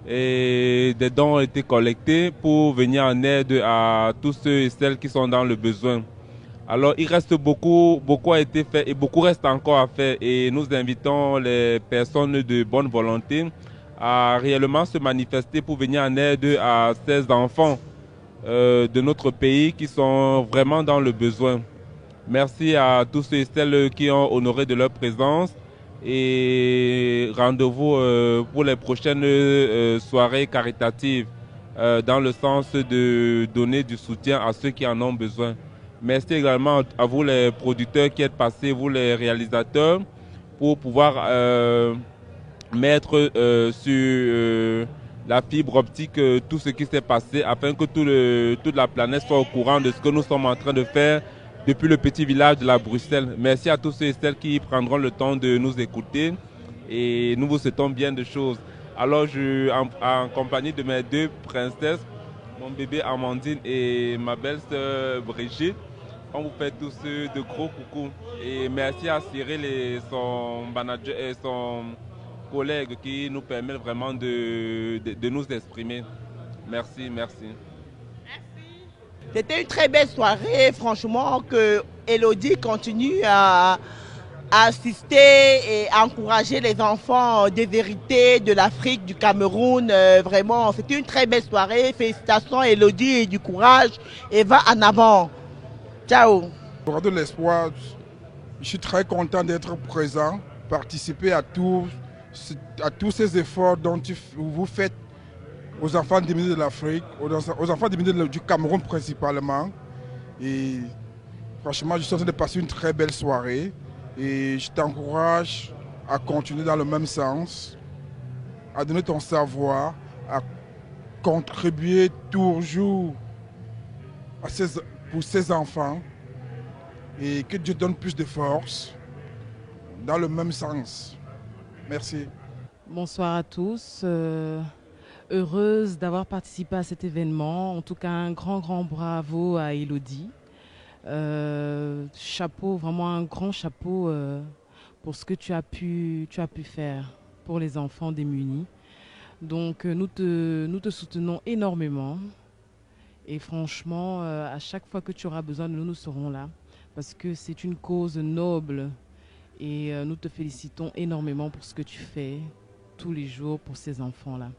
et des dons ont été collectés pour venir en aide à tous ceux et celles qui sont dans le besoin. Alors il reste beaucoup a été fait et beaucoup reste encore à faire et nous invitons les personnes de bonne volonté à réellement se manifester pour venir en aide à ces enfants de notre pays qui sont vraiment dans le besoin. Merci à tous ceux et celles qui ont honoré de leur présence et rendez-vous pour les prochaines soirées caritatives dans le sens de donner du soutien à ceux qui en ont besoin. Merci également à vous les producteurs qui êtes passés, vous les réalisateurs, pour pouvoir mettre sur la fibre optique tout ce qui s'est passé afin que toute la planète soit au courant de ce que nous sommes en train de faire depuis le petit village de la Bruxelles. Merci à tous ceux et celles qui prendront le temps de nous écouter et nous vous souhaitons bien de choses. Alors en compagnie de mes deux princesses, mon bébé Amandine et ma belle-sœur Brigitte, on vous fait tous de gros coucou. Et merci à Cyril et son manager et son collègues qui nous permettent vraiment de nous exprimer. Merci.
C'était une très belle soirée, franchement, que Elodie continue à à assister et à encourager les enfants déshérités de l'Afrique, du Cameroun. Vraiment, c'était une très belle soirée. Félicitations Elodie et du courage et va en avant. Ciao.
Pour de l'espoir, je suis très content d'être présent, participer à tous ces efforts dont vous faites aux enfants démunis de l'Afrique, aux enfants démunis du Cameroun principalement. Et franchement, je suis en train de passer une très belle soirée et je t'encourage à continuer dans le même sens, à donner ton savoir, à contribuer toujours pour ces enfants et que Dieu donne plus de force dans le même sens. Merci.
Bonsoir à tous. Heureuse d'avoir participé à cet événement. En tout cas, un grand bravo à Elodie. Chapeau, vraiment un grand chapeau pour ce que tu as pu faire pour les enfants démunis. Donc nous te soutenons énormément et franchement à chaque fois que tu auras besoin de nous, nous serons là parce que c'est une cause noble et nous te félicitons énormément pour ce que tu fais tous les jours pour ces enfants-là.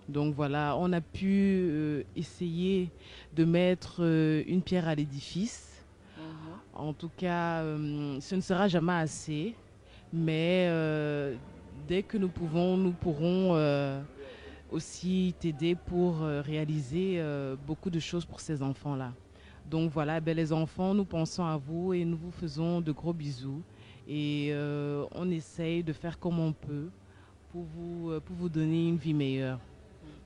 Donc voilà, on a pu essayer de mettre une pierre à l'édifice. En tout cas, ce ne sera jamais assez, mais dès que nous pourrons aussi t'aider pour réaliser beaucoup de choses pour ces enfants-là. Donc voilà, les enfants, nous pensons à vous et nous vous faisons de gros bisous. Et on essaye de faire comme on peut pour vous donner une vie meilleure.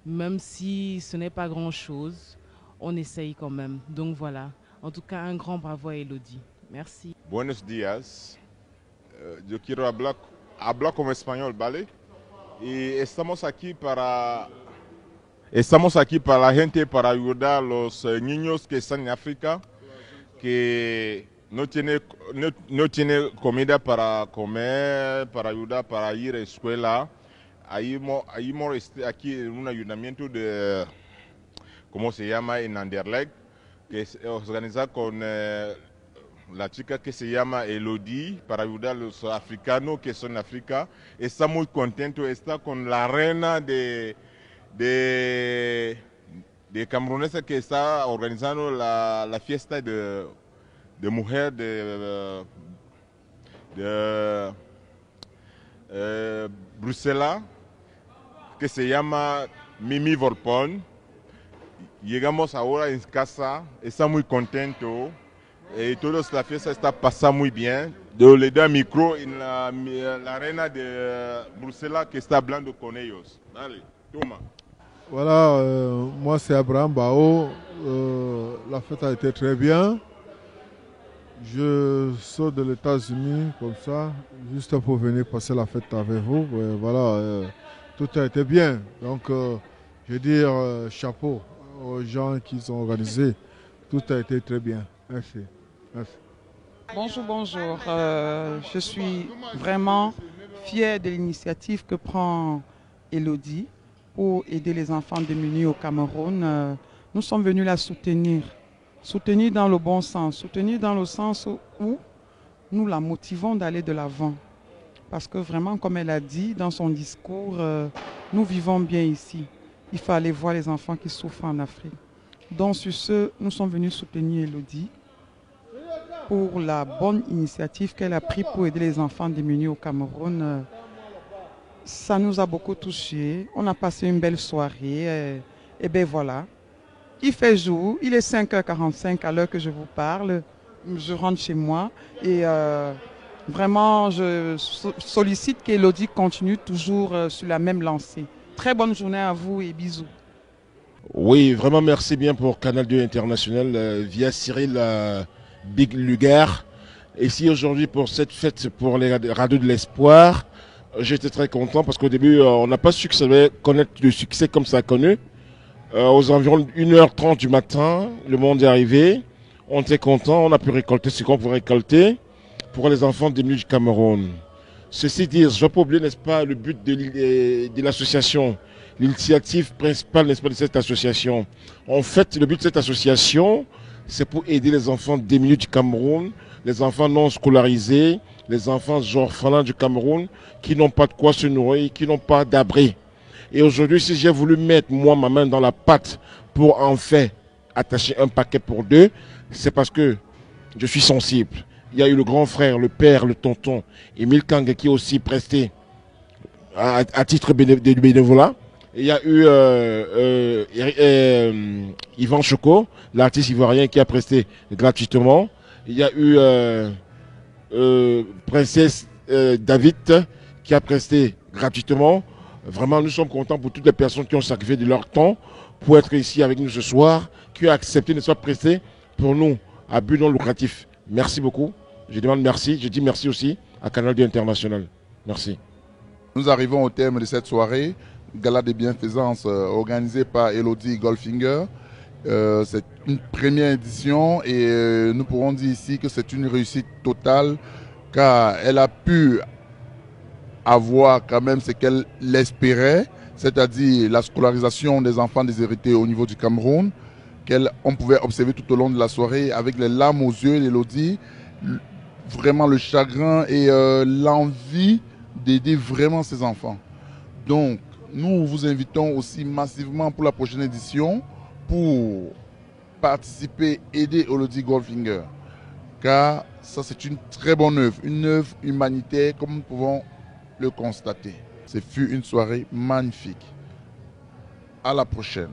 Même si ce n'est pas grand-chose, on essaye quand même. Donc voilà. En tout cas, un grand bravo à Elodie. Merci.
Buenos días. Yo quiero hablar como español, ¿vale? Y estamos aquí para la gente, para ayudar a los niños que están en África, que no tiene comida para comer, para ayudar para ir a la escuela. Ahí aquí en un ayuntamiento de, ¿cómo se llama? En Anderlecht, que se organiza con la chica que se llama Elodie para ayudar a los africanos que son en África. Está muy contento, está con la reina de camerunesa que está organizando la fiesta de mujer de Bruselas, que se llama Mimi Volpon. Llegamos ahora en casa, está muy contento y toda la fiesta está pasando muy bien. Yo le doy el micro en la reina de Bruselas que está hablando con ellos. Dale, toma.
Voilà, moi c'est Abraham Bao. La fête a été très bien. Je sors de les États-Unis comme ça, juste pour venir passer la fête avec vous. Voilà, tout a été bien. Donc, je veux dire chapeau aux gens qui ont organisé. Tout a été très bien. Merci. Merci.
Bonjour. Je suis vraiment fière de l'initiative que prend Elodie pour aider les enfants démunis au Cameroun. Nous sommes venus la soutenir. Soutenir dans le bon sens, soutenir dans le sens où nous la motivons d'aller de l'avant. Parce que vraiment, comme elle a dit dans son discours, nous vivons bien ici. Il faut aller voir les enfants qui souffrent en Afrique. Donc sur ce, nous sommes venus soutenir Elodie pour la bonne initiative qu'elle a prise pour aider les enfants démunis au Cameroun. Ça nous a beaucoup touchés. On a passé une belle soirée. Et bien voilà. Il fait jour, il est 5h45 à l'heure que je vous parle. Je rentre chez moi et vraiment je sollicite qu'Elodie continue toujours sur la même lancée. Très bonne journée à vous et bisous.
Oui, vraiment merci bien pour Canal 2 International via Cyril Big Lugar. Ici aujourd'hui pour cette fête pour les radios de l'espoir. J'étais très content parce qu'au début on n'a pas su que ça allait connaître le succès comme ça a connu. Aux environs 1h30 du matin, le monde est arrivé. On était content, on a pu récolter ce qu'on pouvait récolter pour les enfants démunis du Cameroun. Ceci dit, je ne vais pas oublier, n'est-ce pas, le but de l'association, l'initiative principale, n'est-ce pas, de cette association. En fait, le but de cette association, c'est pour aider les enfants démunis du Cameroun, les enfants non scolarisés, les enfants orphelins du Cameroun qui n'ont pas de quoi se nourrir, qui n'ont pas d'abri. Et aujourd'hui, si j'ai voulu mettre moi ma main dans la pâte pour en fait attacher un paquet pour deux, c'est parce que je suis sensible. Il y a eu le grand frère, le père, le tonton, Émile Kang qui est aussi presté à titre de bénévolat. Il y a eu Yvan Choco, l'artiste ivoirien qui a presté gratuitement. Il y a eu Princesse David qui a presté gratuitement. Vraiment, nous sommes contents pour toutes les personnes qui ont sacrifié de leur temps pour être ici avec nous ce soir, qui ont accepté de se prester pour nous à but non lucratif. Merci beaucoup. Je demande merci. Je dis merci aussi à Canal 2 International. Merci.
Nous arrivons au terme de cette soirée, gala de bienfaisance organisé par Elodie Goldfinger. C'est une première édition et nous pourrons dire ici que c'est une réussite totale car elle a pu avoir quand même ce qu'elle espérait, c'est-à-dire la scolarisation des enfants déshérités au niveau du Cameroun, qu'on pouvait observer tout au long de la soirée avec les larmes aux yeux d'Elodie, vraiment le chagrin et l'envie d'aider vraiment ces enfants. Donc, nous vous invitons aussi massivement pour la prochaine édition pour participer, aider Elodie Goldfinger. Car ça, c'est une très bonne œuvre, une œuvre humanitaire comme nous pouvons le constater. Ce fut une soirée magnifique. À la prochaine.